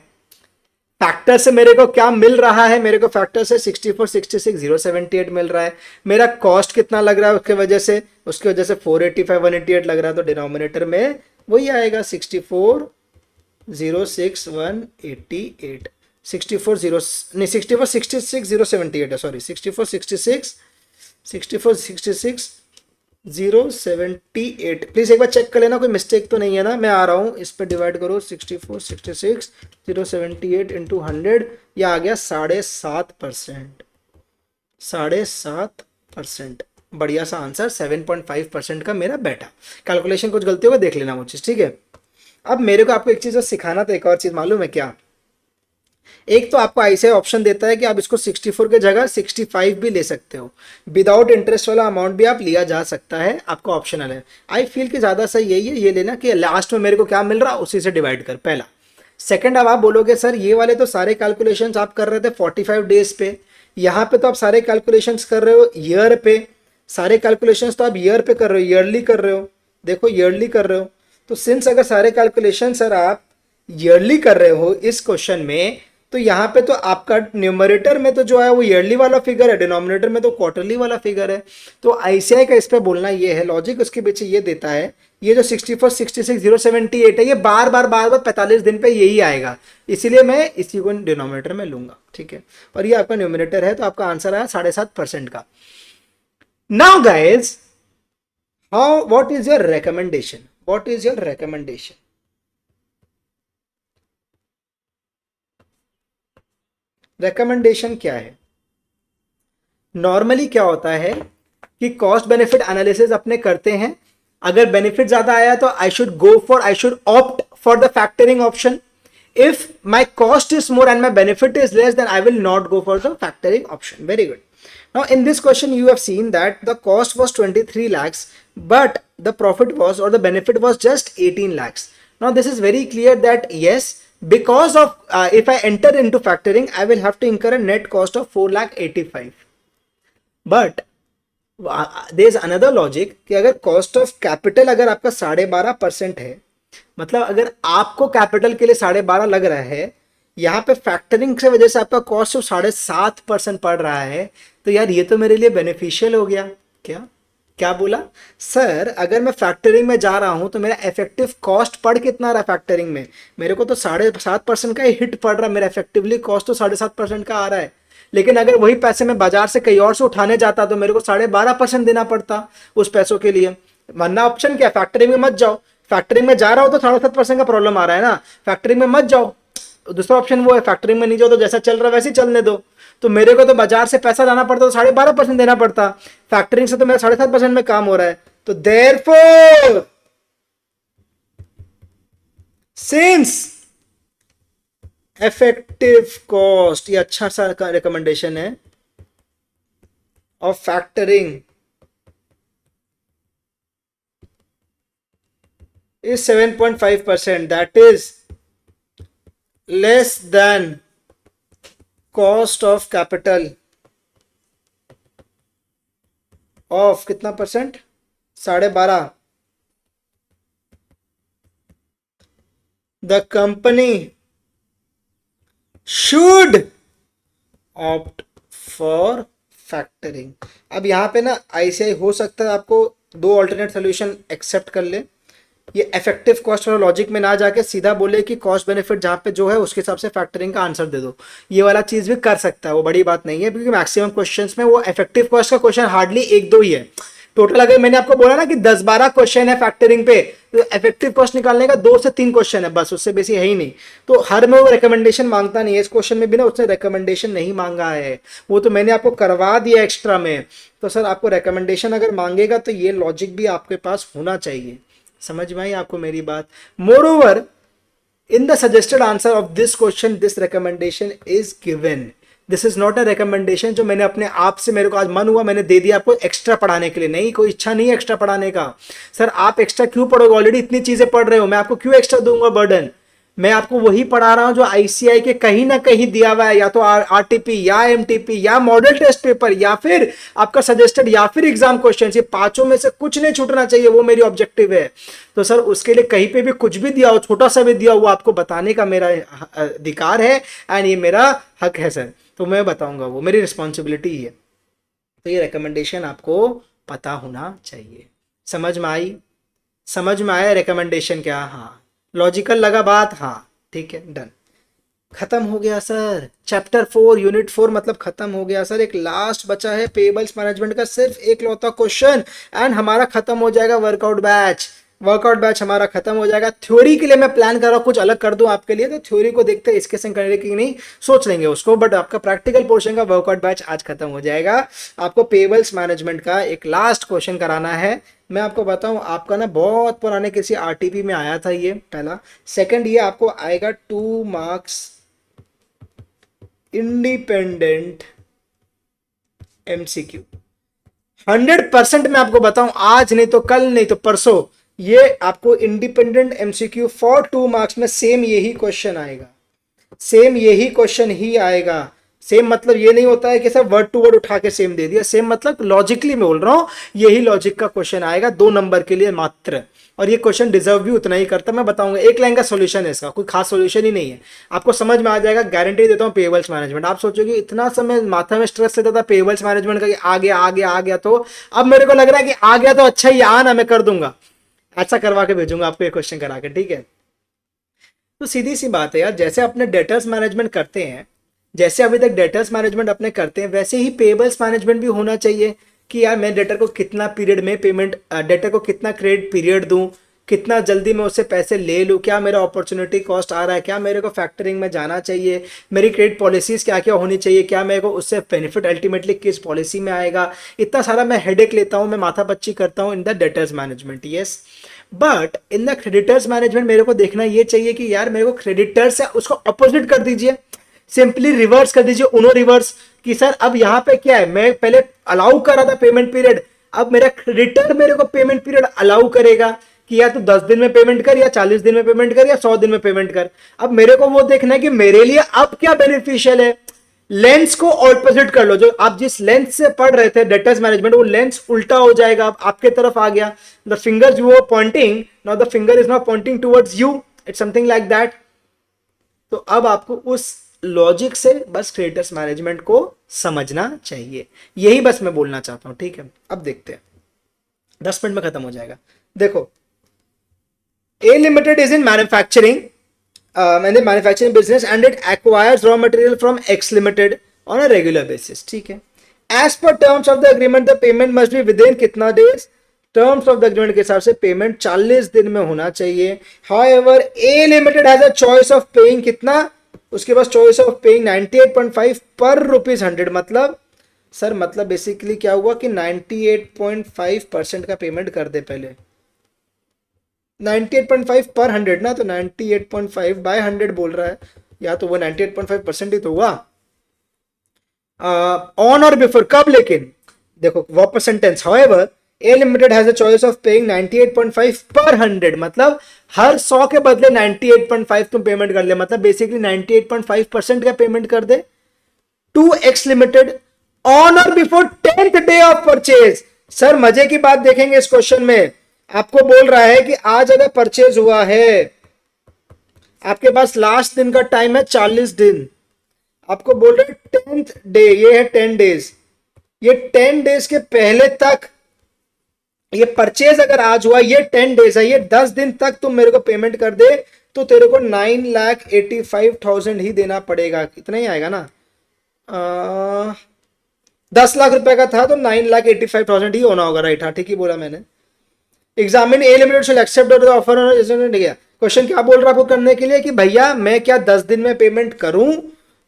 फैक्टर से मेरे को क्या मिल रहा है? मेरे को फैक्टर से 64, 66, 078 मिल रहा है। मेरा कॉस्ट कितना लग रहा है उसके वजह से 485, 188 लग रहा है, तो डिनोमिनेटर में वही आएगा 64, 06, 188, 64 0 नहीं 64, 66, 078 है, सॉरी 64, 66, 64, 66, 078। प्लीज एक बार चेक कर लेना कोई मिस्टेक तो नहीं है ना। मैं आ रहा हूं, इस पर डिवाइड करो 64, 66, 078 इंटू 100, यह आ गया 7.5%, 7.5%। बढ़िया सा आंसर 7.5% का मेरा बैठा। कैलकुलेशन कुछ गलती होगा देख लेना वो चीज, ठीक है। अब मेरे को आपको एक चीज सिखाना था, एक और चीज मालूम है क्या? एक तो आपको ऐसे ऑप्शन देता है कि आप इसको 64 के जगह 65 भी ले सकते हो, विदाउट इंटरेस्ट वाला अमाउंट भी आप लिया जा सकता है, आपको ऑप्शनल है। आई फील कि ज़्यादा सही यही है, ये लेना कि लास्ट में मेरे को क्या मिल रहा उसी से डिवाइड कर, पहला। सेकंड, अब आप बोलोगे सर ये वाले तो सारे कैलकुलेशंस आप कर रहे थे 45 डेज पे, यहाँ पे तो आप सारे कैलकुलेशंस कर रहे हो ईयर पे, सारे कैलकुलेशंस तो आप ईयर पे कर रहे हो, ईयरली कर रहे हो, देखो ईयरली कर रहे हो। तो सिंस अगर सारे कैलकुलेशन सर आप ईयरली कर रहे हो इस क्वेश्चन में, तो यहाँ पे तो आपका न्यूमरेटर में तो जो है वो ईयरली वाला फिगर है, डिनोमिनेटर में तो क्वार्टरली वाला फिगर है। तो आईसीआई का इस पे बोलना ये है, लॉजिक उसके पीछे ये देता है, ये जो 64, 66, 078 है ये बार बार 45 दिन पे यही आएगा, इसीलिए मैं इसी को डिनोमिनेटर में लूंगा, ठीक है। और ये आपका न्यूमरेटर है, तो आपका आंसर आया 7.5% का। Now guys, how what is your recommendation? What is your recommendation? Recommendation क्या है? नॉर्मली क्या होता है कि कॉस्ट बेनिफिट एनालिसिस अपने करते हैं, अगर बेनिफिट ज्यादा आया तो I should opt for the factoring option. If my cost is more and my benefit is less, then I will not go for the factoring option. Very good. Now in this question you have seen that the cost was 23 lakhs but the profit was or the benefit was just 18 lakhs. Now this is very clear that yes, because of if I enter into factoring I will have to incur a net cost of 4,85,000. But there is another logic कि अगर cost of capital अगर आपका 12.5% है, मतलब अगर आपको capital के लिए 12.5 लग रहा है, यहाँ पे फैक्टरिंग से वजह से आपका कॉस्ट सिर्फ 7.5% पड़ रहा है, तो यार ये तो मेरे लिए बेनिफिशियल हो गया. क्या क्या बोला सर? अगर मैं फैक्टरिंग में जा रहा हूं तो मेरा इफेक्टिव कॉस्ट पड़ कितना रहा फैक्टरिंग में? मेरे को तो 7.5% का ही हिट पड़ रहा है, मेरा इफेक्टिवली कॉस्ट तो 7.5% का आ रहा है. लेकिन अगर वही पैसे मैं बाजार से कहीं और से उठाने जाता तो मेरे को 12.5% देना पड़ता उस पैसों के लिए. वरना ऑप्शन क्या, फैक्टरिंग में मत जाओ. फैक्टरिंग में जा रहा हो तो 7.5% का प्रॉब्लम आ रहा है ना, फैक्टरिंग में मत जाओ. दूसरा ऑप्शन वो है, फैक्टरिंग में नहीं जाओ तो जैसा चल रहा है वैसे ही चलने दो. तो मेरे को तो बाजार से पैसा लाना पड़ता तो 12.5% देना पड़ता. फैक्टरिंग से तो मेरा 7.5% में काम हो रहा है. तो देयरफॉर सिंस इफेक्टिव कॉस्ट, ये अच्छा सा रिकमेंडेशन है of factoring is 7.5%, that is less than cost of capital of कितना percent? 12.5. The company should opt for factoring. अब यहाँ पे ना ICI हो सकता है आपको दो अल्टरनेट सोल्यूशन एक्सेप्ट कर ले. ये इफेक्टिव कॉस्ट वाला लॉजिक में ना जाके सीधा बोले कि कॉस्ट बेनिफिट जहाँ पे जो है उसके हिसाब से फैक्टरिंग का आंसर दे दो. ये वाला चीज़ भी कर सकता है, वो बड़ी बात नहीं है, क्योंकि मैक्सिमम क्वेश्चंस में वो इफेक्टिव कॉस्ट का क्वेश्चन हार्डली 1-2 ही है टोटल. अगर मैंने आपको बोला ना कि 10-12 क्वेश्चन है फैक्टरिंग पे, तो इफेक्टिव कॉस्ट निकालने का 2 से 3 क्वेश्चन है बस, उससे बेसी है ही नहीं. तो हर में वो रिकमेंडेशन मांगता नहीं है. इस क्वेश्चन में भी ना उसने रिकमेंडेशन नहीं मांगा है, वो तो मैंने आपको करवा दिया एक्स्ट्रा में. तो सर आपको रिकमेंडेशन अगर मांगेगा तो ये लॉजिक भी आपके पास होना चाहिए. समझ में आई आपको मेरी बात? Moreover in the suggested answer of this question this recommendation is given. This is not a recommendation जो मैंने अपने आप से, मेरे को आज मन हुआ मैंने दे दिया आपको एक्स्ट्रा पढ़ाने के लिए. नहीं, कोई इच्छा नहीं है एक्स्ट्रा पढ़ाने का. सर आप एक्स्ट्रा क्यों पढ़ोगे? ऑलरेडी इतनी चीजें पढ़ रहे हो, मैं आपको क्यों एक्स्ट्रा दूंगा बर्डन? मैं आपको वही पढ़ा रहा हूं जो आईसीआई के कहीं ना कहीं दिया हुआ है, या तो आरटीपी या एमटीपी या मॉडल टेस्ट पेपर या फिर आपका सजेस्टेड या फिर एग्जाम क्वेश्चन. ये पांचों में से कुछ नहीं छूटना चाहिए, वो मेरी ऑब्जेक्टिव है. तो सर उसके लिए कहीं पे भी कुछ भी दिया हो, छोटा सा भी दिया हो, वो आपको बताने का मेरा अधिकार है एंड ये मेरा हक है सर. तो मैं बताऊंगा, वो मेरी रिस्पॉन्सिबिलिटी है. तो ये रिकमेंडेशन आपको पता होना चाहिए. समझ में आई? समझ में आया रिकमेंडेशन क्या? हाँ, लॉजिकल लगा बात? हाँ ठीक है, डन, खत्म हो गया सर. चैप्टर 4 यूनिट 4 मतलब खत्म हो गया सर. एक लास्ट बचा है पेबल्स मैनेजमेंट का, सिर्फ एक लौता क्वेश्चन एंड हमारा खत्म हो जाएगा वर्कआउट बैच. वर्कआउट बैच हमारा खत्म हो जाएगा. थ्योरी के लिए मैं प्लान कर रहा हूँ कुछ अलग कर दूं आपके लिए, तो थ्योरी को देखते हैं इसके संग करने की नहीं, सोच लेंगे उसको. बट आपका प्रैक्टिकल पोर्शन का वर्कआउट बैच आज खत्म हो जाएगा. आपको पेबल्स मैनेजमेंट का एक लास्ट क्वेश्चन कराना है. मैं आपको बताऊं, आपका ना बहुत पुराने किसी आरटीपी में आया था ये पहला. सेकंड ये आपको आएगा 2 मार्क्स इंडिपेंडेंट एमसीक्यू. 100% मैं आपको बताऊं, आज नहीं तो कल नहीं तो परसों ये आपको इंडिपेंडेंट एमसीक्यू फॉर 2 मार्क्स में सेम यही क्वेश्चन आएगा. सेम यही क्वेश्चन ही आएगा. सेम मतलब ये नहीं होता है कि सर वर्ड टू वर्ड उठा के सेम दे दिया. सेम मतलब लॉजिकली मैं बोल रहा हूं, यही लॉजिक का क्वेश्चन आएगा 2 नंबर के लिए मात्र. और ये क्वेश्चन डिजर्व भी उतना ही करता. मैं बताऊंगा, एक लाइन का सॉल्यूशन है इसका, कोई खास सॉल्यूशन ही नहीं है. आपको समझ में आ जाएगा, गारंटी देता हूं. पेबल्स मैनेजमेंट आप सोचोगे इतना समय माथा में स्ट्रेस लेता था पेबल्स मैनेजमेंट का कि आ गया आ गया आ गया, तो अब मेरे को लग रहा है कि आ गया तो अच्छा ही, आ ना मैं कर दूंगा, ऐसा करवा के भेजूंगा आपको ये क्वेश्चन करा के. ठीक है, तो सीधी सी बात है यार, जैसे अपने डेटर्स मैनेजमेंट करते हैं, जैसे अभी तक डेटर्स मैनेजमेंट अपने करते हैं, वैसे ही पेबल्स मैनेजमेंट भी होना चाहिए. कि यार मैं डेटर को कितना पीरियड में पेमेंट, डेटर को कितना क्रेडिट पीरियड दूं, कितना जल्दी मैं उससे पैसे ले लूँ, क्या मेरा अपॉर्चुनिटी कॉस्ट आ रहा है, क्या मेरे को फैक्टरिंग में जाना चाहिए, मेरी क्रेडिट पॉलिसीज़ क्या क्या होनी चाहिए, क्या मेरे को उससे बेनिफिट अल्टीमेटली किस पॉलिसी में आएगा. इतना सारा मैं हेडेक लेता हूँ, मैं माथा पच्ची करता हूँ in the debtors management. Yes, but in the creditors management मेरे को देखना ये चाहिए कि यार मेरे को क्रेडिटर से उसको अपोजिट कर दीजिए, सिंपली रिवर्स कर दीजिए, उनो रिवर्स. कि सर अब यहाँ पे क्या है, मैं पहले अलाउ कर रहा था पेमेंट पीरियड, अब मेरा क्रेडिटर मेरे को पेमेंट पीरियड अलाउ करेगा. कि या तू 10 दिन में पेमेंट कर, या 40 दिन में पेमेंट कर, या 100 दिन में पेमेंट कर। अब मेरे को वो देखना है कि मेरे लिए अब क्या बेनिफिशियल है। लेंस को ऑपोजिट कर लो, जो आप जिस लेंस से पढ़ रहे थे डेटर्स मैनेजमेंट, वो लेंस उल्टा हो जाएगा, अब आपके तरफ आ गया। The finger you were pointing, now the finger is not pointing towards you, it's something like that. तो अब आपको उस लॉजिक से बस क्रिएटर्स मैनेजमेंट को समझना चाहिए, यही बस मैं बोलना चाहता हूं, ठीक है। अब देखते हैं, 10 मिनट में खत्म हो जाएगा। देखो, A Limited is in manufacturing, in the manufacturing business, and it acquires raw material from X Limited on a regular basis, ठीक है। As per terms of the agreement, the payment must be within कितना days? Terms of the agreement के हिसाब से payment 40 दिन में होना चाहिए। However, A Limited has a choice of paying कितना? उसके पास choice of paying 98.5 पर ₹100। मतलब सर, मतलब बेसिकली क्या हुआ कि 98.5% का पेमेंट कर दे पहले। 98.5 पर 100 ना, तो 98.5 बाय 100 बोल रहा है, या तो वो 98.5% ही तो हुआ। ऑन और बिफोर कब, लेकिन देखो वापस sentence, however A limited has a choice of paying 98.5 पर 100, मतलब हर 100 के बदले 98.5 तुम पेमेंट कर ले, मतलब बेसिकली 98.5% का पेमेंट कर दे टू एक्स लिमिटेड ऑन और before 10th day of purchase. Sir मजे की बात देखेंगे इस क्वेश्चन में, आपको बोल रहा है कि आज अगर परचेज हुआ है, आपके पास लास्ट दिन का टाइम है 40 दिन, आपको बोल रहे हैं 10th डे, ये है 10 डेज, ये 10 डेज के पहले तक ये परचेज अगर आज हुआ, ये 10 डेज है, ये 10 दिन तक तुम मेरे को पेमेंट कर दे, तो तेरे को 9,85,000 ही देना पड़ेगा। इतना ही आएगा ना, 10 लाख रुपए का था तो 9,85,000 ही होना होगा, राइट? हाँ ठीक ही बोला मैंने। Examine A limited shall accept the offer. Question क्या बोल रहा है आपको करने के लिए कि भैया मैं क्या 10 दिन में पेमेंट करूं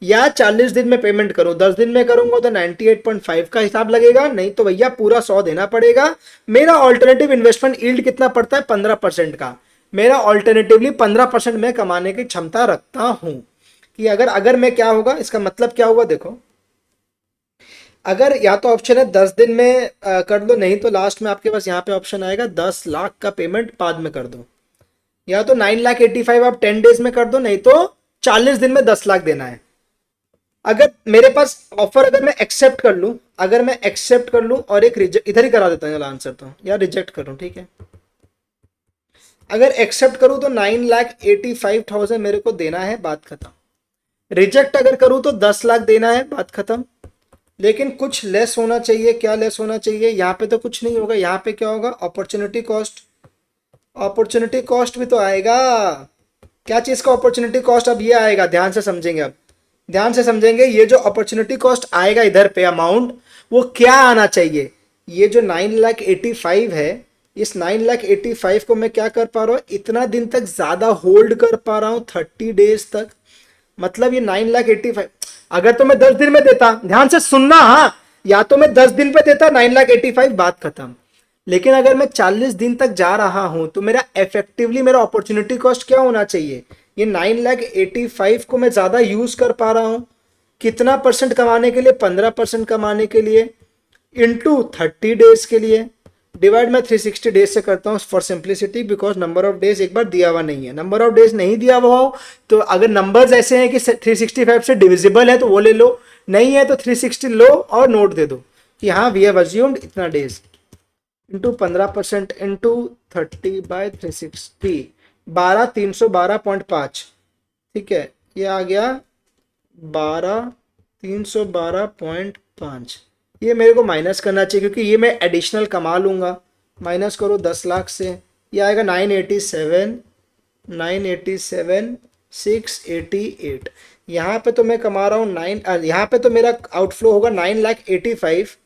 या 40 दिन में पेमेंट करूं? 10 दिन में करूंगा तो 98.5 का हिसाब लगेगा, नहीं तो भैया पूरा 100 देना पड़ेगा। मेरा ऑल्टरनेटिव इन्वेस्टमेंट यील्ड कितना पड़ता है? 15% का। मेरा ऑल्टरनेटिवली 15% में कमाने की क्षमता रखता हूं कि अगर मैं क्या होगा, इसका मतलब क्या हुआ देखो, अगर या तो ऑप्शन है 10 दिन में कर दो, नहीं तो लास्ट में आपके पास यहाँ पे ऑप्शन आएगा 10 लाख का पेमेंट बाद में कर दो, या तो 9,85,000 आप 10 डेज में कर दो, नहीं तो 40 दिन में 10 लाख देना है। अगर मेरे पास ऑफर, अगर मैं एक्सेप्ट कर लूं, अगर मैं एक्सेप्ट कर लूं और एक रिजेक्ट, इधर ही करा देता हूं आंसर तो, या रिजेक्ट करूं, ठीक है। अगर एक्सेप्ट करूं तो 9,85,000 मेरे को देना है, बात खत्म। रिजेक्ट अगर करूं तो 10 लाख देना है, बात खत्म। लेकिन कुछ लेस होना चाहिए, क्या लेस होना चाहिए? यहाँ पे तो कुछ नहीं होगा, यहाँ पे क्या होगा? Opportunity cost. अपॉर्चुनिटी कॉस्ट भी तो आएगा। क्या चीज़ का अपॉर्चुनिटी कॉस्ट? अब ये आएगा, ध्यान से समझेंगे, अब ध्यान से समझेंगे। ये जो अपॉर्चुनिटी कॉस्ट आएगा इधर पे अमाउंट, वो क्या आना चाहिए? ये जो 9,85,000 है, इस 9,85,000 को मैं क्या कर पा रहा हूँ? इतना दिन तक ज़्यादा होल्ड कर पा रहा हूँ, 30 डेज तक। मतलब ये 9,85,000, अगर तो मैं 10 दिन में देता, ध्यान से सुनना, हाँ, या तो मैं 10 दिन पे देता 9,85,000, बात खत्म। लेकिन अगर मैं 40 दिन तक जा रहा हूं तो मेरा इफेक्टिवली मेरा अपॉर्चुनिटी कॉस्ट क्या होना चाहिए? ये 9,85,000 को मैं ज्यादा यूज कर पा रहा हूं, कितना परसेंट कमाने के लिए? 15% कमाने के लिए, इंटू 30 डेज के लिए, डिवाइड मैं 360 डेज से करता हूँ for simplicity, because number of days एक बार दिया हुआ नहीं है। नंबर ऑफ डेज नहीं दिया हुआ हो तो अगर नंबर्स ऐसे हैं कि 365 से डिविजिबल है तो वो ले लो, नहीं है तो 360 लो और नोट दे दो कि हाँ वी हैव अज्यूम्ड इतना डेज, इंटू 15% इंटू 30/360, 312.5, ठीक है, ये आ गया 312.5। ये मेरे को माइनस करना चाहिए क्योंकि ये मैं एडिशनल कमा लूँगा। माइनस करो 10 लाख से, ये आएगा 987,688। यहाँ पे तो मैं कमा रहा हूँ यहाँ पे तो मेरा आउटफ्लो होगा 9,85,000।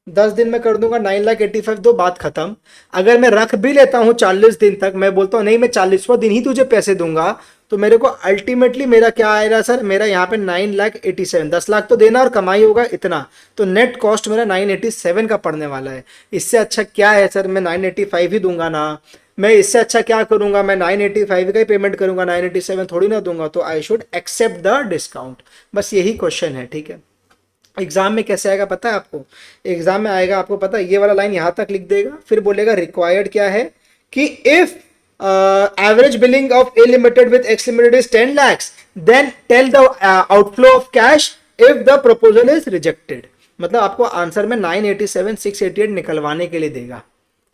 10 दिन में कर दूंगा 9,85,000, दो, बात खत्म। अगर मैं रख भी लेता हूँ 40 दिन तक, मैं बोलता हूँ नहीं मैं 40वां दिन ही तुझे पैसे दूंगा, तो मेरे को अल्टीमेटली मेरा क्या आएगा सर? मेरा यहाँ पे 9,87,000, 10 लाख तो देना और कमाई होगा इतना, तो नेट कॉस्ट मेरा 987 का पड़ने वाला है। इससे अच्छा क्या है सर? मैं 985 ही दूंगा ना। मैं इससे अच्छा क्या करूंगा? मैं 985 का ही पेमेंट करूंगा, 987 थोड़ी ना दूंगा। तो I should accept the discount. बस यही क्वेश्चन है, ठीक है। एग्जाम में कैसे आएगा पता है आपको? एग्जाम में आएगा, आपको पता है, ये वाला लाइन यहाँ तक लिख देगा, फिर बोलेगा रिक्वायर्ड क्या है कि if average billing of A limited with X limited is 10 lakhs, then tell the outflow of cash if the proposal is rejected. मतलब आपको आंसर में 987 688 निकलवाने के लिए देगा।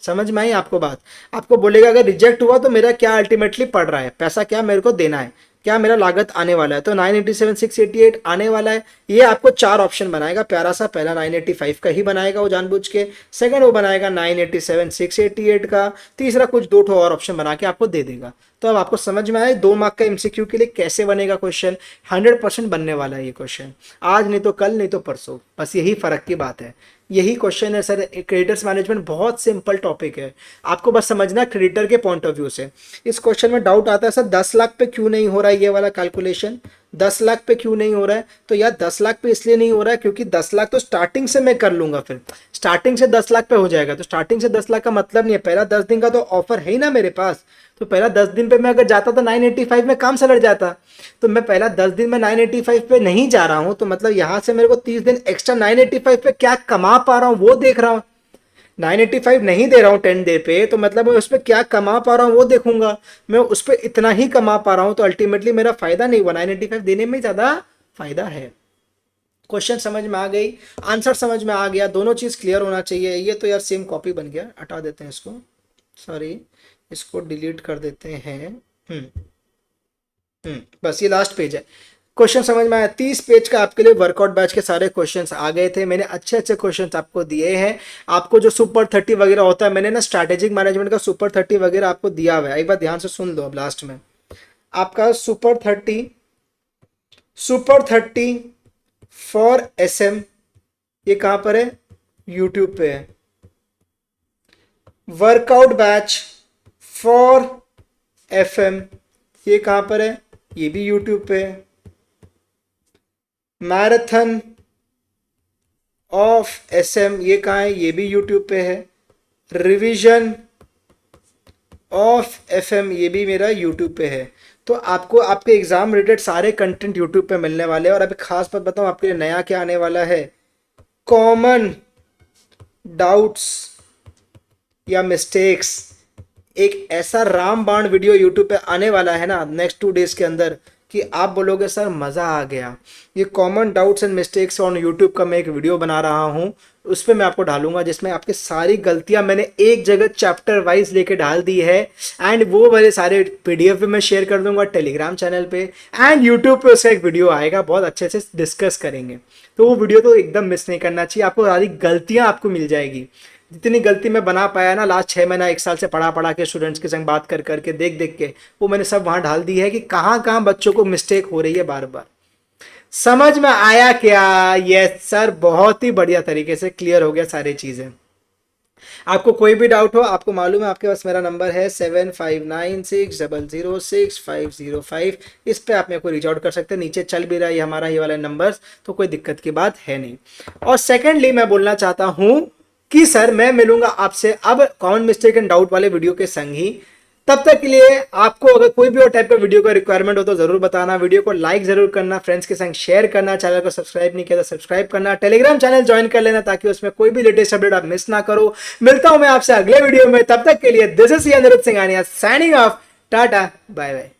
समझ में आई आपको बात? आपको बोलेगा अगर रिजेक्ट हुआ तो मेरा क्या अल्टीमेटली पड़ रहा है, पैसा क्या मेरे को देना है, क्या मेरा लागत आने वाला है। तो 987 688 आने वाला है। ये आपको 4 ऑप्शन बनाएगा प्यारा सा। पहला 985 का ही बनाएगा वो जानबूझ के, सेकंड वो बनाएगा 987 688 का, तीसरा कुछ 2 और ऑप्शन बना के आपको दे देगा। तो अब आपको समझ में आए 2 मार्क का एमसीक्यू के लिए कैसे बनेगा क्वेश्चन। 100% बनने वाला है ये क्वेश्चन, आज नहीं तो कल नहीं तो परसों, बस यही फर्क की बात है। यही क्वेश्चन है सर। क्रेडिटर्स मैनेजमेंट बहुत सिंपल टॉपिक है, आपको बस समझना क्रेडिटर के पॉइंट ऑफ व्यू से। इस क्वेश्चन में डाउट आता है सर 10 लाख पे क्यों नहीं हो रहा है ये वाला कैलकुलेशन, 10 लाख पे क्यों नहीं हो रहा है। तो यार 10 लाख पे इसलिए नहीं हो रहा है क्योंकि 10 लाख तो स्टार्टिंग से मैं कर लूंगा, फिर स्टार्टिंग से 10 लाख पे हो जाएगा। तो स्टार्टिंग से 10 लाख का मतलब नहीं है, पहला 10 दिन का तो ऑफर है ही ना मेरे पास। तो पहला 10 दिन पे मैं अगर जाता तो 985 में काम सलट जाता। तो मैं पहला 10 दिन में 985 पे नहीं जा रहा हूं, तो मतलब यहां से मेरे को 30 दिन एक्स्ट्रा 985 पे क्या कमा पा रहा हूं वो देख रहा हूं। 985 नहीं दे रहा हूं 10 डे पे, तो मतलब मैं उस पर क्या कमा पा रहा हूं वो देखूंगा। मैं उस पर इतना ही कमा पा रहा हूं तो अल्टीमेटली मेरा फायदा नहीं हुआ, 985 देने में ज्यादा फायदा है। क्वेश्चन समझ में आ गई, आंसर समझ में आ गया, दोनों चीज क्लियर होना चाहिए। ये तो यार सेम कॉपी बन गया, हटा देते हैं इसको, सॉरी इसको डिलीट कर देते हैं। बस ये लास्ट पेज है। क्वेश्चन समझ में आया। 30 पेज का आपके लिए वर्कआउट बैच के सारे क्वेश्चंस आ गए थे। मैंने अच्छे अच्छे क्वेश्चंस आपको दिए हैं। आपको जो सुपर 30 वगैरह होता है, मैंने ना स्ट्रैटेजिक मैनेजमेंट का सुपर 30 वगैरह आपको दिया हुआ है, एक बार ध्यान से सुन लो। अब लास्ट में आपका सुपर 30 फॉर एसएम ये कहां पर है, यूट्यूब पे है। वर्कआउट बैच फॉर एफएम ये कहां पर है, ये भी यूट्यूब पे है। मैराथन ऑफ एसएम ये कहां है, ये भी यूट्यूब पे है। रिवीजन ऑफ एफएम ये भी मेरा यूट्यूब पे है। तो आपको आपके एग्जाम रिलेटेड सारे कंटेंट यूट्यूब पे मिलने वाले हैं। और अभी खास बात बताऊं आपके लिए नया क्या आने वाला है, कॉमन डाउट्स या मिस्टेक्स, एक ऐसा रामबाण वीडियो यूट्यूब पे आने वाला है ना नेक्स्ट 2 डेज के अंदर कि आप बोलोगे सर मज़ा आ गया। ये common doubts and mistakes on YouTube का मैं एक वीडियो बना रहा हूँ, उस पर मैं आपको डालूंगा जिसमें आपकी सारी गलतियां मैंने एक जगह चैप्टर वाइज लेके डाल दी है। एंड वो वाले सारे PDF भी मैं शेयर कर दूंगा टेलीग्राम चैनल पे, एंड यूट्यूब पे उसका एक वीडियो आएगा, बहुत अच्छे से डिस्कस करेंगे। तो वो वीडियो तो एकदम मिस नहीं करना चाहिए। आपको सारी गलतियाँ आपको मिल जाएगी। जितनी गलती मैं बना पाया ना लास्ट 6 महीना 1 साल से पढ़ा के स्टूडेंट्स के संग बात कर करके देख के, वो मैंने सब वहाँ डाल दी है कि कहाँ कहाँ बच्चों को मिस्टेक हो रही है बार बार। समझ में आया क्या? यस सर, बहुत ही बढ़िया तरीके से क्लियर हो गया सारी चीज़ें। आपको कोई भी डाउट हो, आपको मालूम है आपके पास मेरा नंबर है 7596006505। इस पे आप मेरे को रीच आउट कर सकते हैं। नीचे चल भी रहा है हमारा ये वाला नंबर, तो कोई दिक्कत की बात है नहीं। और सेकेंडली मैं बोलना चाहता हूँ कि सर मैं मिलूंगा आपसे अब कॉमन मिस्टेक एंड डाउट वाले वीडियो के संग ही। तब तक के लिए आपको अगर कोई भी और टाइप का वीडियो का रिक्वायरमेंट हो तो जरूर बताना। वीडियो को लाइक जरूर करना, फ्रेंड्स के संग शेयर करना, चैनल को सब्सक्राइब नहीं किया तो सब्सक्राइब करना, टेलीग्राम चैनल ज्वाइन कर लेना ताकि उसमें कोई भी लेटेस्ट अपडेट आप मिस ना करो। मिलता हूं मैं आपसे अगले वीडियो में, तब तक के लिए this is Anirudh Singhania signing off. Tata bye bye.